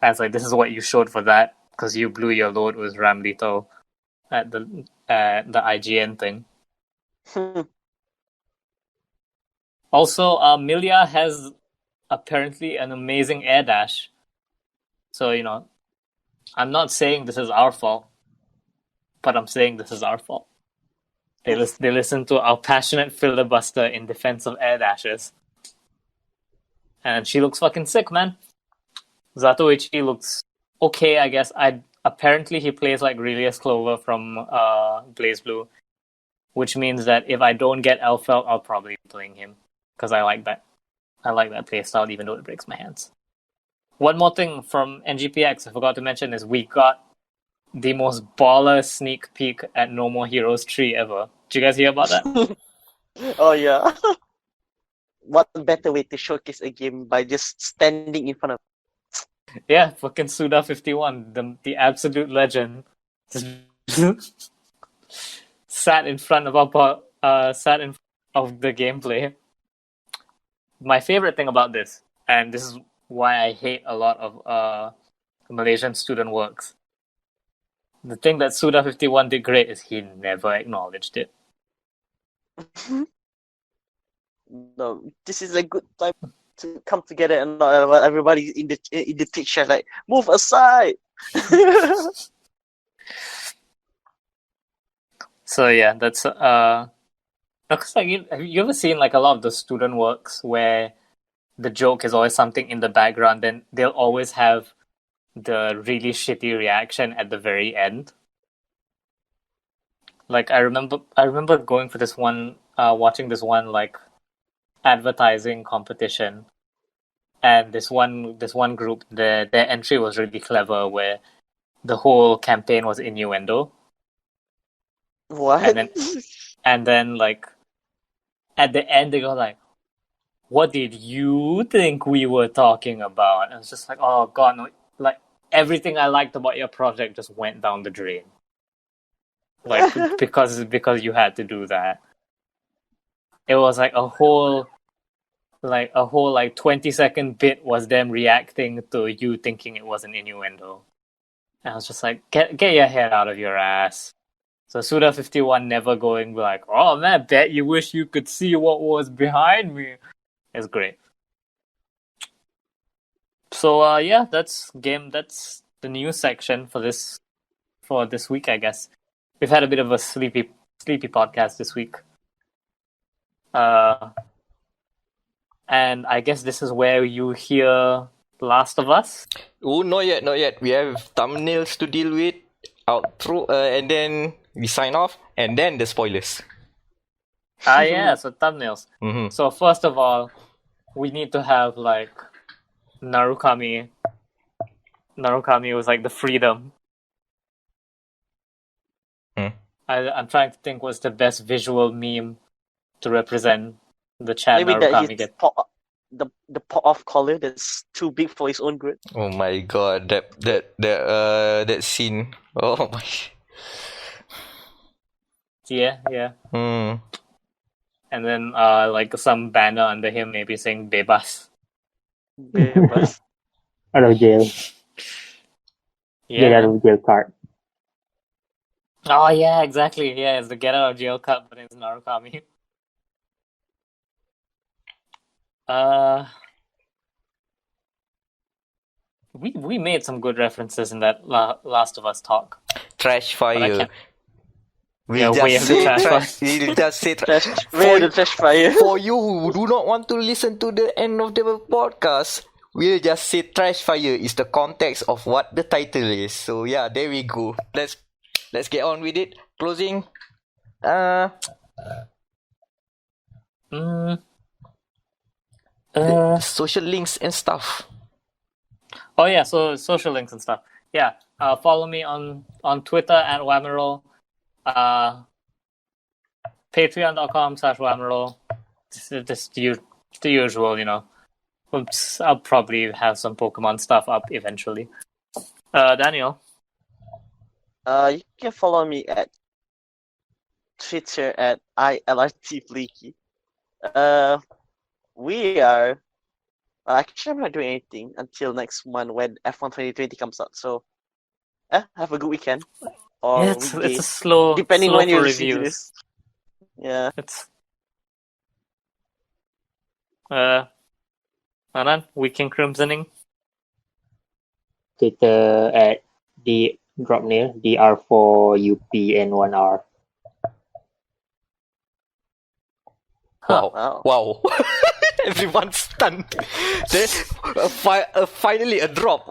And it's like, this is what you showed for that because you blew your load with Ram Lethal at the IGN thing. Also, Milia has apparently an amazing air dash. So, I'm not saying this is our fault, but I'm saying this is our fault. They listen to our passionate filibuster in defense of air dashes. And she looks fucking sick, man. Zatoichi looks okay, I guess. Apparently he plays like Relius Clover from Blaze Blue, which means that if I don't get Elfelt, I'll probably be playing him. Because I like that. I like that playstyle, even though it breaks my hands. One more thing from NGPX I forgot to mention is we got the most baller sneak peek at No More Heroes 3 ever. Did you guys hear about that? Oh yeah. What better way to showcase a game by just standing in front of Yeah, fucking Suda51, the absolute legend, sat in front of the gameplay. My favorite thing about this, and this is why I hate a lot of Malaysian student works. The thing that Suda51 did great is he never acknowledged it. No, this is a good time to come together and not everybody in the Twitch chat like, move aside. So yeah, that's because like have you ever seen like a lot of the student works where the joke is always something in the background, then they'll always have the really shitty reaction at the very end. Like I remember going for this one, watching this one like advertising competition, and this one group, their entry was really clever, where the whole campaign was innuendo. What? And then like at the end they go like, "What did you think we were talking about?" And it's just like, "Oh god, no!" Like everything I liked about your project just went down the drain. Like because you had to do that. It was like a whole 20-second bit was them reacting to you thinking it was an innuendo. And I was just like, get your head out of your ass. So Suda51 never going like, "Oh man, bet you wish you could see what was behind me." It's great. So yeah, that's the news section for this week, I guess. We've had a bit of a sleepy podcast this week. And I guess this is where you hear Last of Us. Oh, not yet. We have thumbnails to deal with, outro, and then we sign off, and then the spoilers. Yeah, so thumbnails. Mm-hmm. So first of all, we need to have like Narukami was like the freedom. I'm trying to think what's the best visual meme to represent the Chan Maybe Narukami that the pop off collar that's too big for his own good. Oh my god, that scene. Oh my. Yeah. Hmm. And then like some banner under him maybe saying Bebas. Bebas. Out of jail. Get out Yeah. of jail card. Oh yeah, exactly. Yeah, it's the get out of jail card, but it's Narukami. We made some good references in that Last of Us talk. Trashfire. Yeah, we have the Trashfire. We'll just say Where the Trashfire? For you who do not want to listen to the end of the podcast, we'll just say Trashfire is the context of what the title is. So yeah, there we go. Let's get on with it. Closing. Social links and stuff. Oh yeah, so social links and stuff. Yeah, follow me on Twitter at Whammerol. Patreon.com/Whammerol. Just the usual, you know. Oops, I'll probably have some Pokemon stuff up eventually. Daniel. You can follow me at Twitter at ILRTFleaky. We are... actually, I'm not doing anything until next month when F1 2020 comes out. So, have a good weekend. Or Yeah, it's weekday, a slow, depending slow when you for receive reviews. this. Yeah. It's Anan, Weekend Crimsoning. Twitter at dropnail, DR4UPN1R. Wow. Everyone's stunned. Finally a drop.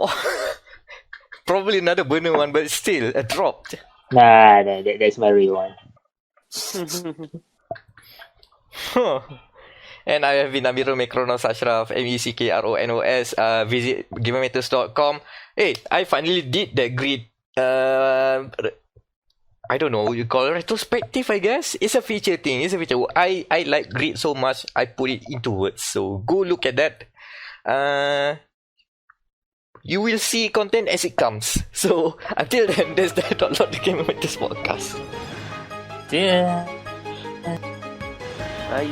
Probably another burner one, but still a drop. Nah, that's my real one. And I have been Amirul Mekronos Ashraf, MECKRONOS. Visit giveameters.com. Hey, I finally did that grid. I don't know, you call it retrospective, I guess. It's a feature thing. I like grid so much, I put it into words. So go look at that. You will see content as it comes. So until then, there's the dia.log, the Game Amateurs podcast. Yeah. Bye.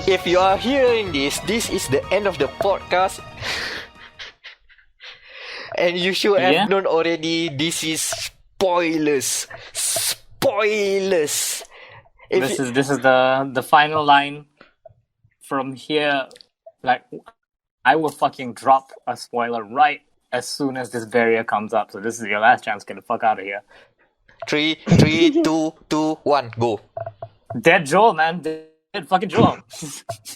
If you are hearing this is the end of the podcast. And you should Yeah. have known already. This is spoilers. Spoilers. This is the final line. From here, like, I will fucking drop a spoiler right as soon as this barrier comes up. So this is your last chance. Get the fuck out of here. 3, 2, 1, go. Dead Joel, man. Dead fucking Joel.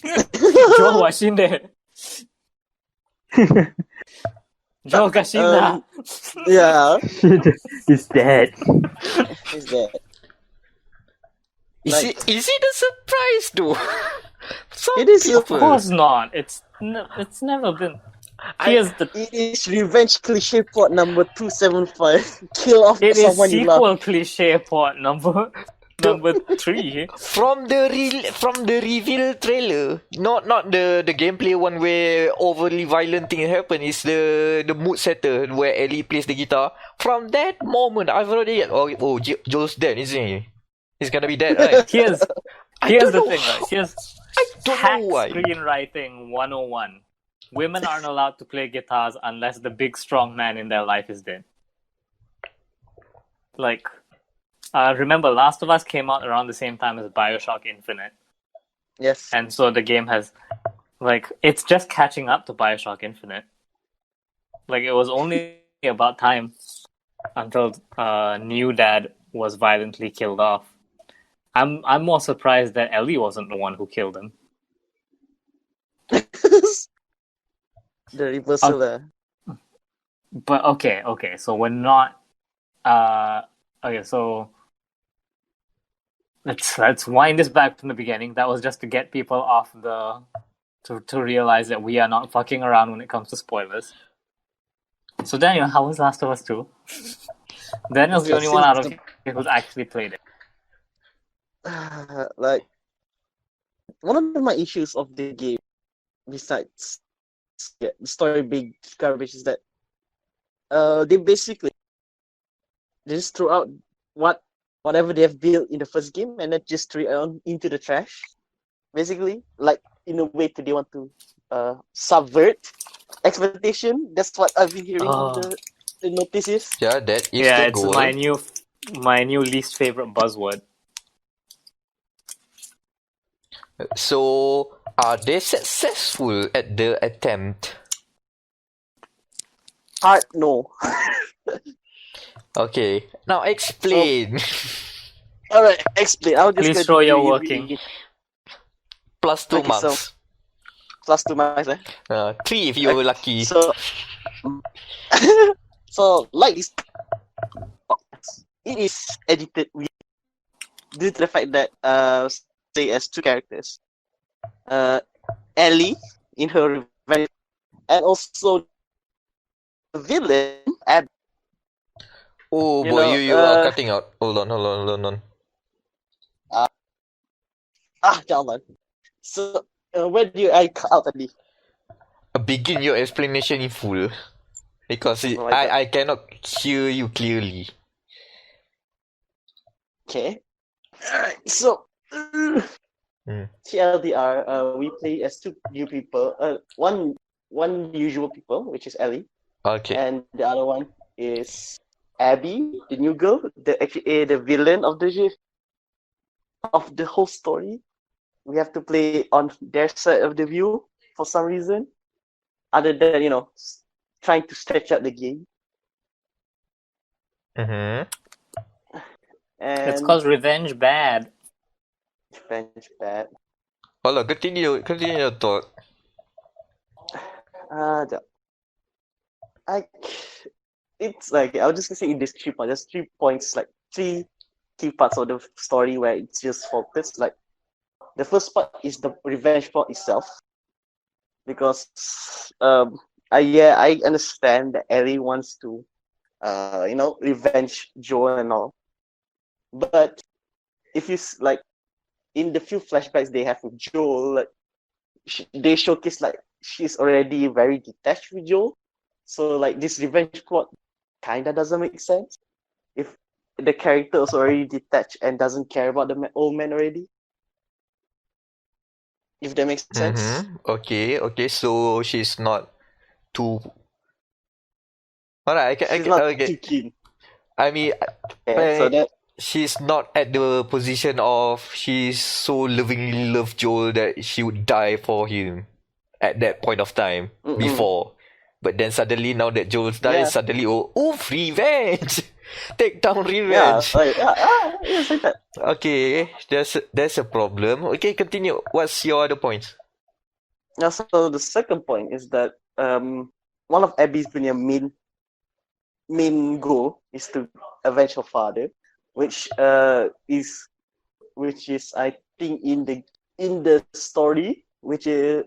Joel washinde. Joel kashinda. Yeah, He's dead. he's dead. Is it a surprise though? Some It is, Of people- course not. It's never been. Here's the. It is revenge cliche plot number 275. Kill off It is someone you love. sequel cliche part number 3. From the reveal trailer, not the gameplay one where overly violent thing happen. Is the mood setter where Ellie plays the guitar. From that moment, I've already Joel's dead, isn't he? He's gonna be dead, right? Here's don't the know thing, right? Here's I don't hack know why. screenwriting 101. Women aren't allowed to play guitars unless the big strong man in their life is dead. Like, remember, Last of Us came out around the same time as BioShock Infinite. Yes. And so the game has, like, it's just catching up to BioShock Infinite. Like, it was only about time until New Dad was violently killed off. I'm more surprised that Ellie wasn't the one who killed him. The reversal there. But okay, so we're not. Okay, so let's wind this back from the beginning. That was just to get people off to realize that we are not fucking around when it comes to spoilers. So Daniel, how was Last of Us 2? Daniel's the only one out of you who's actually played it. Like, one of my issues of the game, besides the story being garbage, is that they basically just threw out whatever they have built in the first game and then just threw it on into the trash. Basically, like, in a way they want to subvert expectation. That's what I've been hearing the notices. Yeah, that is Yeah, the it's goal. my new least favorite buzzword. So, are they successful at the attempt? Hard no. Okay, now explain. Alright, explain. I'll just Please show your working. Plus 2 Okay, marks. Plus 2 marks, eh? 3 if you're lucky. So, like this, it is edited due to the fact that say as 2 characters, Ellie in her revenge, and also the villain Abby. Oh You boy, know, you are cutting out. Hold on. Jalan. So where do I cut out Abby? Begin your explanation in full. Because Oh my God. I cannot hear you clearly. Okay. Alright, so TLDR, we play as 2 new people. One usual people, which is Ellie, Okay. and the other one is Abby, the new girl, the villain of the whole story. We have to play on their side of the view for some reason, other than trying to stretch out the game. Mm-hmm. And It's called Revenge Bad. revenge bad. Hold on, continue your thought. It's like, I was just gonna say in this 3 points, there's 3 points, like 3 key parts of the story where it's just focused. Like, the first part is the revenge plot itself, because I understand that Ellie wants to revenge Joel and all, but if you like in the few flashbacks they have with Joel, like they showcase like she's already very detached with Joel, so like this revenge plot kinda doesn't make sense if the character is already detached and doesn't care about the old man already. If that makes sense. Mm-hmm. Okay, so she's not too Alright, She's not okay. too keen. I mean, Yeah, so that she's not at the position of she's so lovingly loved Joel that she would die for him at that point of time before. But then suddenly, now that Joel's died, suddenly, revenge! Take down revenge! it's like that. Okay, there's a problem. Okay, continue. What's your other points? Now, so the second point is that one of Abby's main goal is to avenge her father, which is I think in the story, which is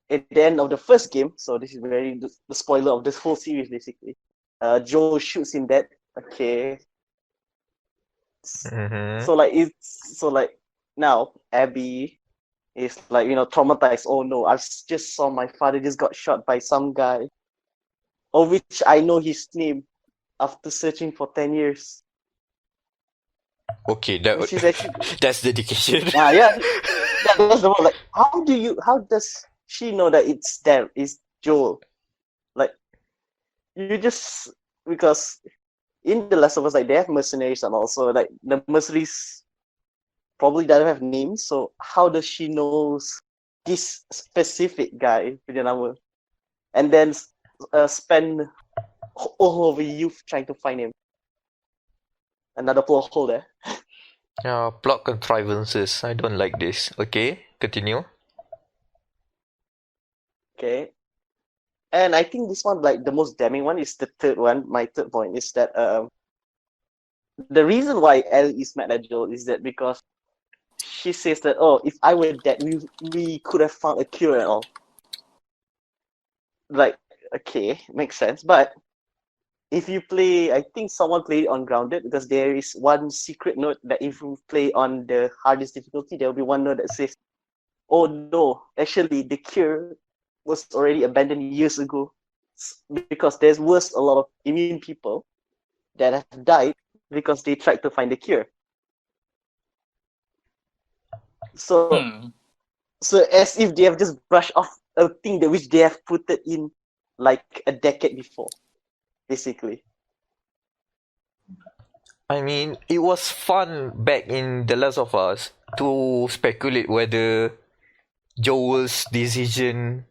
at the end of the first game. So this is the spoiler of this whole series basically. Joel shoots him dead. Okay. So now Abby is traumatized. Oh no, I just saw my father just got shot by some guy, of which I know his name after searching for 10 years. Okay, that's dedication. Yeah, that's the one. Like, how does she know that it's Joel? Like, you just, because in The Last of Us, like, they have mercenaries, and also like the mercenaries probably doesn't have names. So how does she knows this specific guy with the number, and then spend all of a youth trying to find him? Another plot hole there. Plot contrivances. I don't like this. Okay, continue. Okay. And I think this one, like the most damning one, is the third one. My third point is that the reason why Ellie is mad at Joel is that because she says that, if I were dead, we could have found a cure and all. Like, okay, makes sense. But if you play, I think someone played on Grounded, because there is one secret note that if you play on the hardest difficulty, there will be one note that says, oh no, actually the cure was already abandoned years ago, because there's a lot of immune people that have died because they tried to find the cure. So as if they have just brushed off a thing that which they have put it in like a decade before, basically. I mean, it was fun back in The Last of Us to speculate whether Joel's decision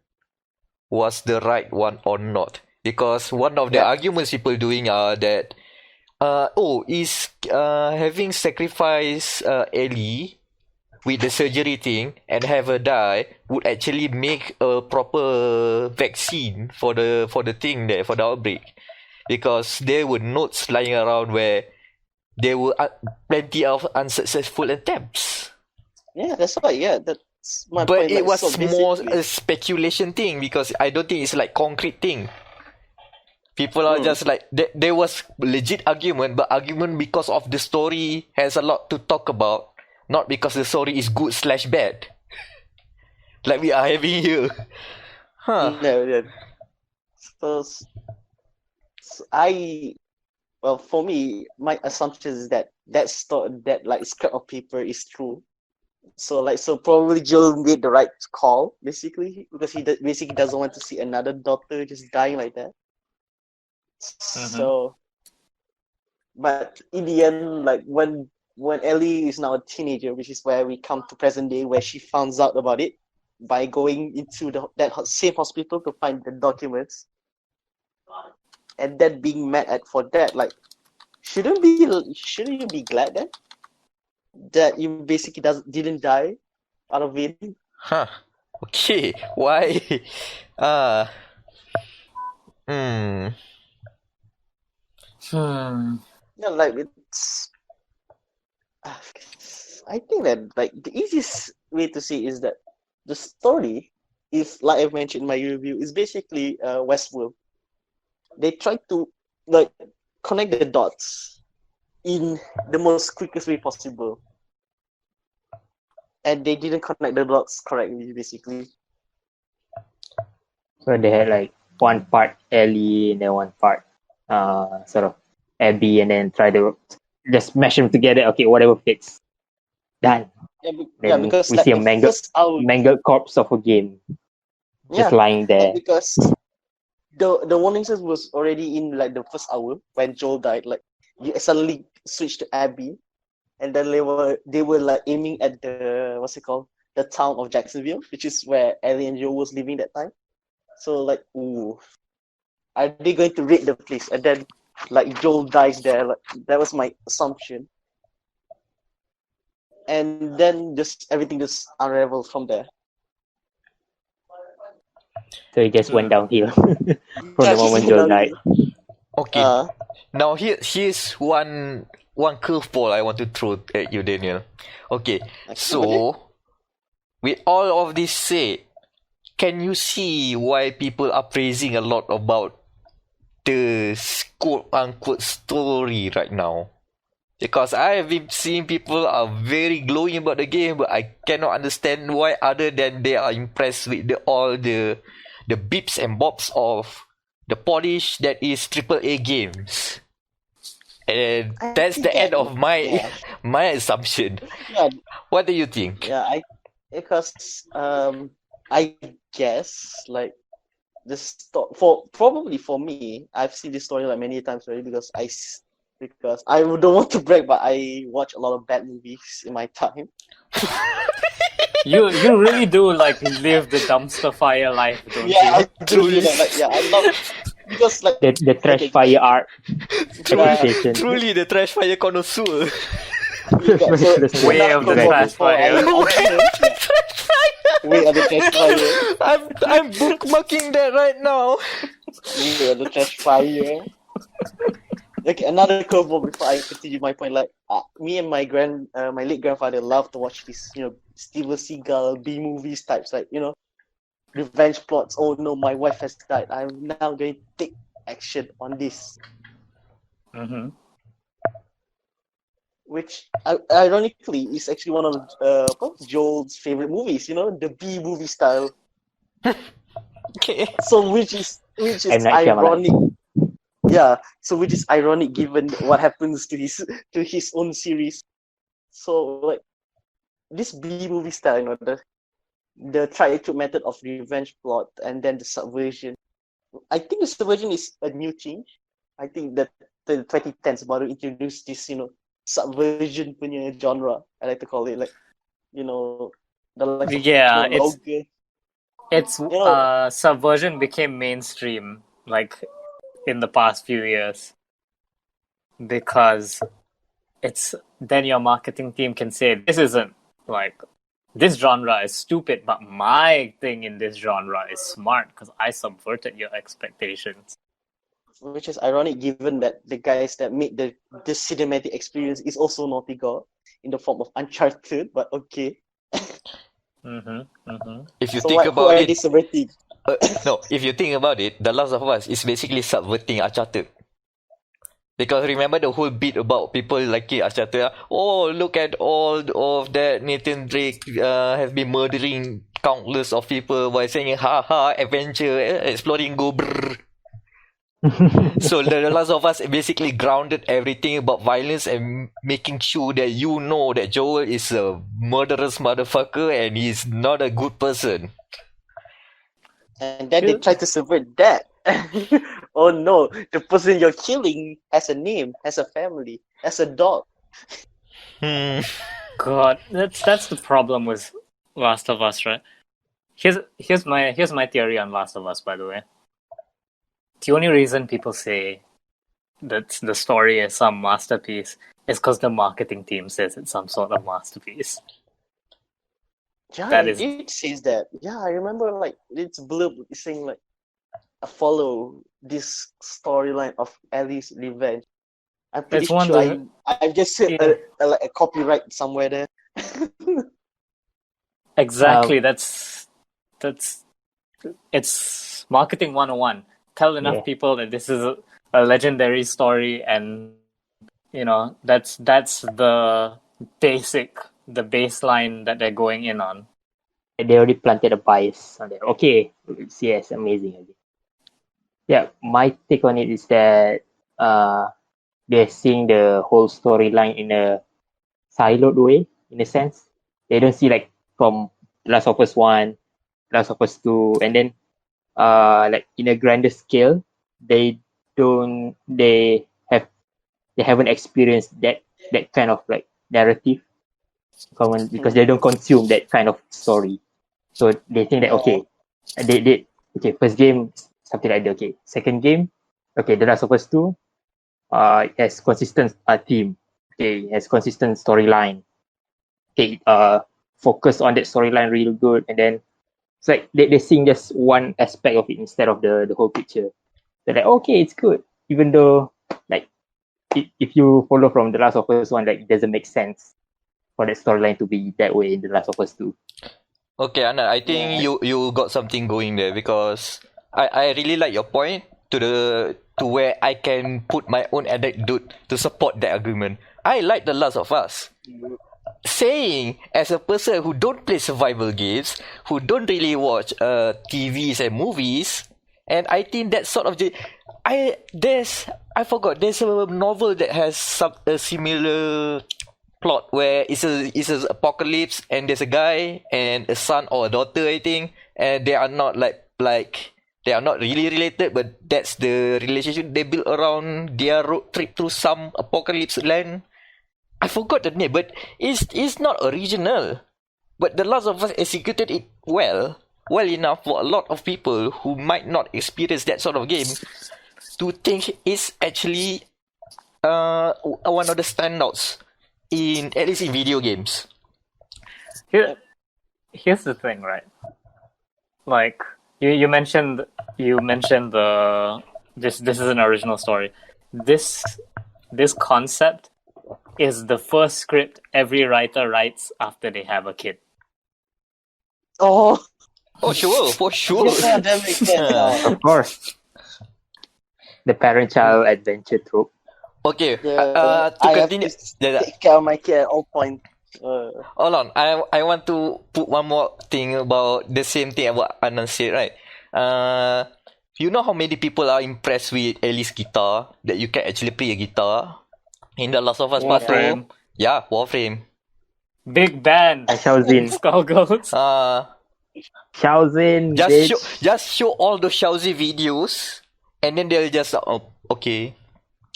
was the right one or not. Because one of the arguments people doing are that is having sacrificed Ellie with the surgery thing and have her die would actually make a proper vaccine for the thing there, for the outbreak. Because there were notes lying around where there were plenty of unsuccessful attempts. Yeah, that's right. Yeah, that's my but point. It was so more a speculation thing, because I don't think it's like concrete thing. People are just like, there was legit argument, but argument because of the story has a lot to talk about, not because the story is good / bad. Like we are having here. No, yeah. So for me, my assumption is that that like scrap of paper is true. So probably Joel made the right call, basically, because he basically doesn't want to see another daughter just dying like that. So, but in the end, like when Ellie is now a teenager, which is where we come to present day, where she finds out about it by going into that same hospital to find the documents, and then being mad at for that, like, shouldn't you be glad then that you basically didn't die out of it? Okay, why? Yeah, like it's. I think that like the easiest way to see is that the story is, like I mentioned in my review, is basically Westworld. They try to like connect the dots in the most quickest way possible, and they didn't connect the dots correctly, basically. So they had like one part Ellie and then one part sort of Abby, and then try to just mash them together. Okay, whatever fits. Done. Because we like, see a mangled corpse of a game just lying there. the warning signs was already in like the first hour when Joel died. Like you suddenly switched to Abby, and then they were like aiming at the what's it called, the town of Jacksonville, which is where Ellie and Joel was living that time. So like, ooh, are they going to raid the place? And then like Joel dies there. Like that was my assumption. And then just everything just unraveled from there. So it just went downhill from Yeah, the moment Joel died. Okay. Now here's one curveball I want to throw at you, Daniel. Okay. So with all of this said, can you see why people are praising a lot about the quote unquote story right now? Because I have been seeing people are very glowing about the game, but I cannot understand why, other than they are impressed with all the bips and bops of the polish that is AAA games. And that's the end of my assumption. Yeah. What do you think? Yeah, I guess like probably for me, I've seen this story like many times already because I don't want to brag, but I watch a lot of bad movies in my time. You really do like live the dumpster fire life, don't you? I do do that. Like, I love because like The Trashfire art Yeah. appreciation. Truly the Trashfire connoisseur. Way of the Trashfire. Way of the Trashfire. I'm bookmarking that right now. Way of the Trashfire. Okay, another curveball before I continue my point. Like me and my late grandfather loved to watch these, Steven Seagal B movies types, like revenge plots. Oh no, my wife has died. I'm now going to take action on this. Mm-hmm. Which ironically is actually one of Joel's favorite movies. The B movie style. Okay. So which is Shyamalan. ironic. Yeah, so which is ironic given what happens to his own series. So like this B movie style, the try-to method of revenge plot and then the subversion. I think the subversion is a new change. I think that the 2010s baru introduced this, subversion punya genre. I like to call it like, the like it's subversion became mainstream like in the past few years because then your marketing team can say this isn't like this genre is stupid, but my thing in this genre is smart because I subverted your expectations. Which is ironic given that the guys that made the cinematic experience is also Naughty God in the form of Uncharted, but okay. If you think about it, subverting? if you think about it, The Last of Us is basically subverting Uncharted. Because remember the whole bit about people liking Uncharted. Oh, look at all of that Nathan Drake has been murdering countless of people by saying ha adventure, exploring, go brrr. So The Last of Us basically grounded everything about violence and making sure that that Joel is a murderous motherfucker and he's not a good person. And then they try to subvert that. Oh no, the person you're killing has a name, has a family, has a dog. God, that's the problem with Last of Us, right? Here's my theory on Last of Us, by the way. The only reason people say that the story is some masterpiece is because the marketing team says it's some sort of masterpiece. Yeah, it says that. Yeah, I remember like it's blurb saying like follow this storyline of Ellie's revenge. I'm pretty sure I just said a copyright somewhere there. Exactly, that's it's marketing 101. Tell enough people that this is a legendary story, and that's the baseline that they're going in on. They already planted a bias on there. Okay, yes, amazing. Yeah, my take on it is that they're seeing the whole storyline in a siloed way, in a sense. They don't see like from Last of Us 1, Last of Us 2, and then like in a grander scale, they haven't experienced that kind of like narrative common because they don't consume that kind of story. So they think that okay, they did okay, first game something like that. Okay, second game, okay, The Last of Us 2, it has consistent theme. Okay, it has consistent storyline. Okay, focus on that storyline real good, and then it's like they seeing just one aspect of it instead of the whole picture. They're like, okay, it's good, even though like if you follow from The Last of Us 1, like it doesn't make sense for that storyline to be that way in The Last of Us 2. Okay, Anan, I think you got something going there because I really like your point to where I can put my own anecdote to support that argument. I like The Last of Us. Saying as a person who don't play survival games, who don't really watch TVs and movies, and I think that sort of I forgot there's a novel that has a similar plot where it's a apocalypse and there's a guy and a son or a daughter, I think, and they are not like they are not really related, but that's the relationship they build around their road trip through some apocalypse land. I forgot the name, but it's not original. But The Last of Us executed it well enough for a lot of people who might not experience that sort of game to think it's actually one of the standouts in at least in video games. Here's the thing, right? Like you mentioned the this is an original story. This concept is the first script every writer writes after they have a kid. Oh, Sure, for sure. yeah, that makes sense. Of course, the parent-child adventure trope. Okay, to I have continue. to take care of my kid at all points. Hold on, I want to put one more thing about the same thing about Anan said, right? You know how many people are impressed with Ellie's guitar, that you can actually play a guitar in The Last of Us Part 2? Warframe. Yeah, Warframe. Big band. Xiaozin. Skull Ghost. Xiaozin. Just show all the Xiaozi videos, and then they'll just okay.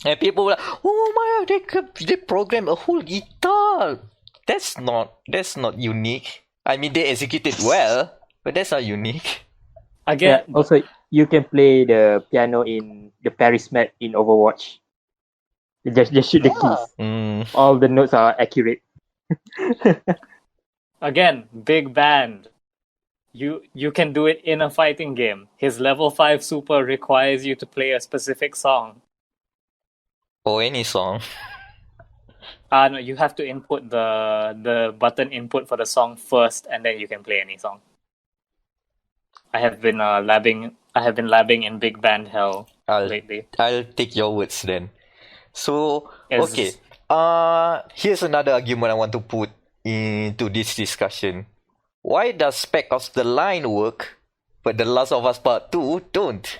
And people were like, oh my god, they programmed a whole guitar. That's not unique. I mean, they executed well, but that's not unique. Again, Yeah, also, you can play the piano in the Paris map in Overwatch. You just shoot the keys. All the notes are accurate. again, big band. You can do it in a fighting game. His level 5 super requires you to play a specific song. Or any song. No, you have to input the button input for the song first, and then you can play any song. I have been labbing in big band hell lately. I'll take your words then. So okay. Here's another argument I want to put into this discussion. Why does Spec Ops The Line work, but The Last of Us Part 2 don't?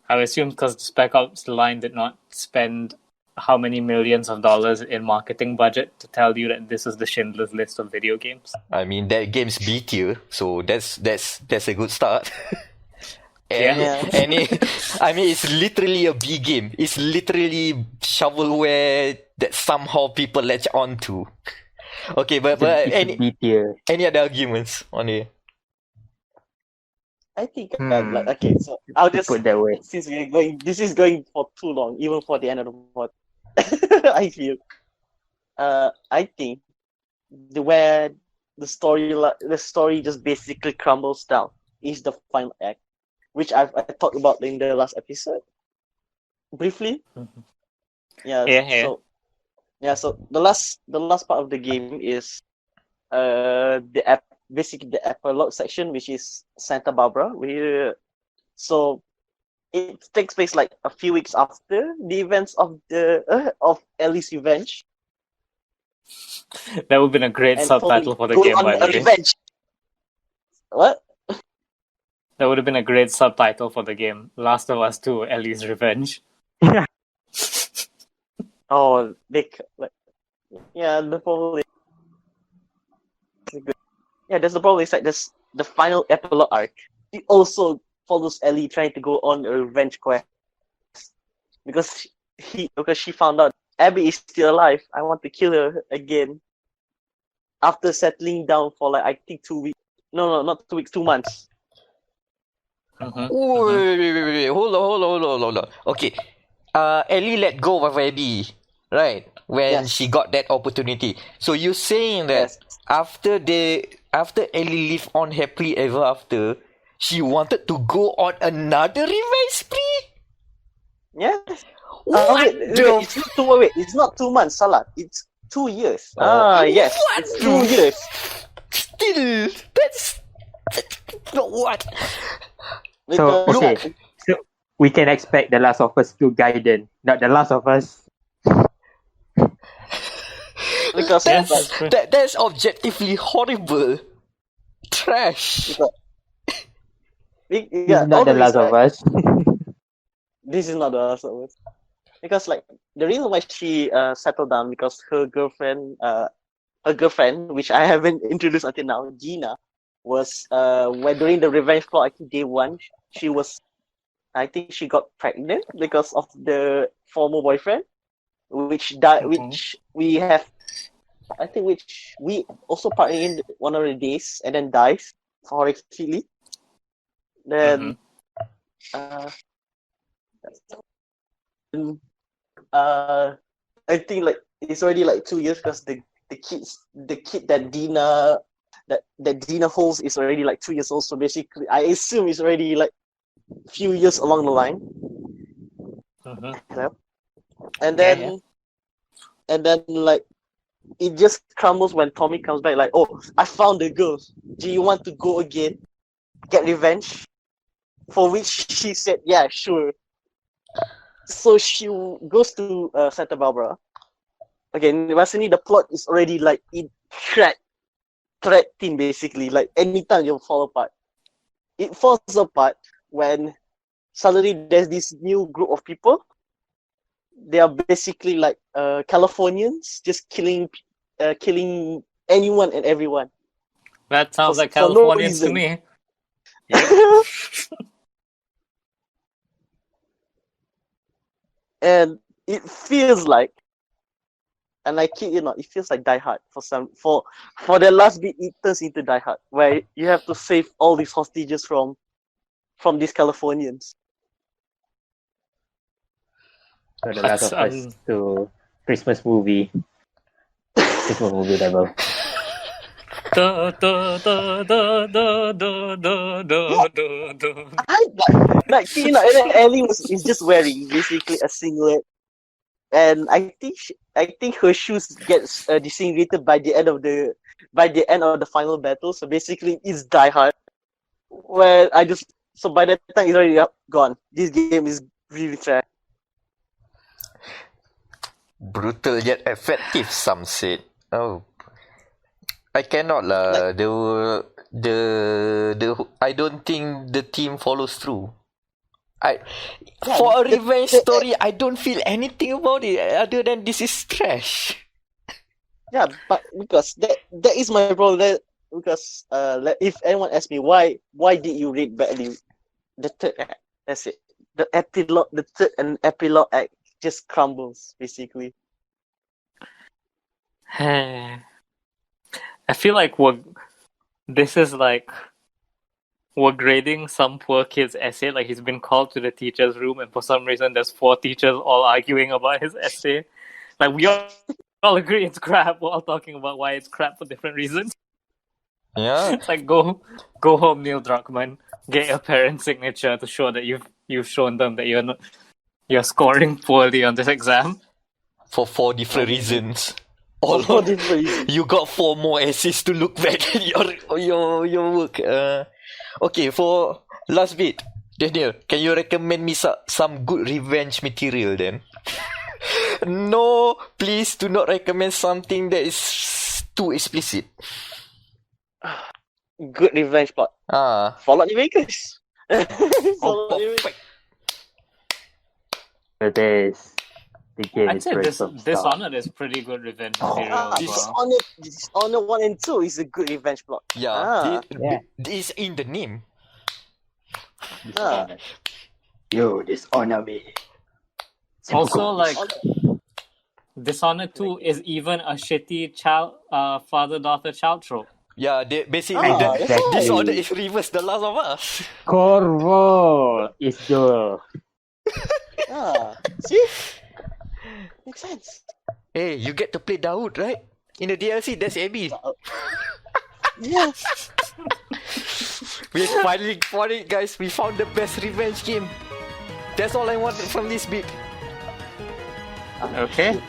I assume because Spec Ops The Line did not spend how many millions of dollars in marketing budget to tell you that this is the Schindler's List of video games. I mean, that game's B tier, so that's a good start. Yeah. I mean, it's literally a B game. It's literally shovelware that somehow people latch on to. Okay, but any other arguments on it? I think okay, so I'll just put that way. Since we're going, this is going for too long, even for the end of the pod. I feel. I think where the story just basically crumbles down is the final act, which I talked about in the last episode, briefly. Mm-hmm. Yeah. So the last part of the game is basically the epilogue section, which is Santa Barbara. So it takes place like a few weeks after the events of of Ellie's revenge. That would have been a great subtitle for the game, by the way. Revenge. What? That would have been a great subtitle for the game. Last of Us 2, Ellie's Revenge. Oh, the problem. Yeah, that's the problem. It's like this the final epilogue arc. she also follows Ellie trying to go on a revenge quest because she found out Abby is still alive. I want to kill her again. After settling down for like I think 2 weeks. No, not 2 weeks, 2 months. Wait. Hold on. Okay. Ellie let go of Abby, right? When she got that opportunity. So you're saying that after Ellie lived on happily ever after, she wanted to go on another revenge spree? Yes. What It's not 2 months, Salah. It's 2 years. Yes. What? It's 2 years. Still, that's what? So, okay. So, we can expect The Last of Us 2 Gaiden, not The Last of Us. Because that's objectively horrible. Trash. Not The Last of Us. This is not The Last of Us. Because like the reason why she settled down because her girlfriend, which I haven't introduced until now, Gina, was when during the revenge plot, I think day 1, I think she got pregnant because of the former boyfriend, which died, which we also partnered in one of the days and then dies horrifically. Then, I think like it's already like 2 years because the kid that Dina holds is already like 2 years old. So basically, I assume it's already like few years along the line. And then like it just crumbles when Tommy comes back. Like, oh, I found the girl. Do you want to go again? Get revenge? For which she said, yeah, sure. So she goes to Santa Barbara. Again, basically the plot is already like in threat team basically. Like anytime you'll fall apart. It falls apart when suddenly there's this new group of people. They are basically like Californians, just killing anyone and everyone. That sounds like Californians to me. And it feels like, and I kid you not, it feels like Die Hard for the last bit. It turns into Die Hard, where you have to save all these hostages from these Californians. So The Last of Us to Christmas movie level. Like you know, and then Ellie is just wearing basically a singlet, and I think her shoes gets disintegrated by the end of the final battle. So basically, it's Die Hard. Where so by that time it's already gone. This game is really trash. Brutal yet effective, some said. Oh, I cannot lah. I don't think the team follows through. For a revenge story, I don't feel anything about it other than this is trash. Yeah, but because that is my problem. Because if anyone asks me why did you rate badly the third act, that's it. The third and epilogue act just crumbles basically. I feel like this is like we're grading some poor kid's essay. Like he's been called to the teacher's room, and for some reason there's 4 teachers all arguing about his essay. Like we all agree it's crap. We're all talking about why it's crap for different reasons. Yeah. It's like go home, Neil Druckmann. Get your parents' signature to show that you've shown them that you're scoring poorly on this exam. For 4 different reasons. For 4 different reasons. You got 4 more essays to look back at your work. Okay, for last bit, Daniel, can you recommend me some good revenge material then? No, please do not recommend something that is too explicit. Good revenge plot. Fallout New Vegas. Perfect. It is. The game I'd say Dishonored is pretty good revenge material. Dishonored 1 and 2 is a good revenge plot. Yeah, this is in the name. Dishonor. You dishonor me. Also, like, Dishonored 2 is even a shitty father-daughter child trope. Yeah, they basically Dishonored is reverse The Last of Us. Corvo is the See? Makes sense. Hey, you get to play Dawood, right? In the DLC, that's Abby. Yeah. We finally found it, guys. We found the best revenge game. That's all I wanted from this bit. Okay.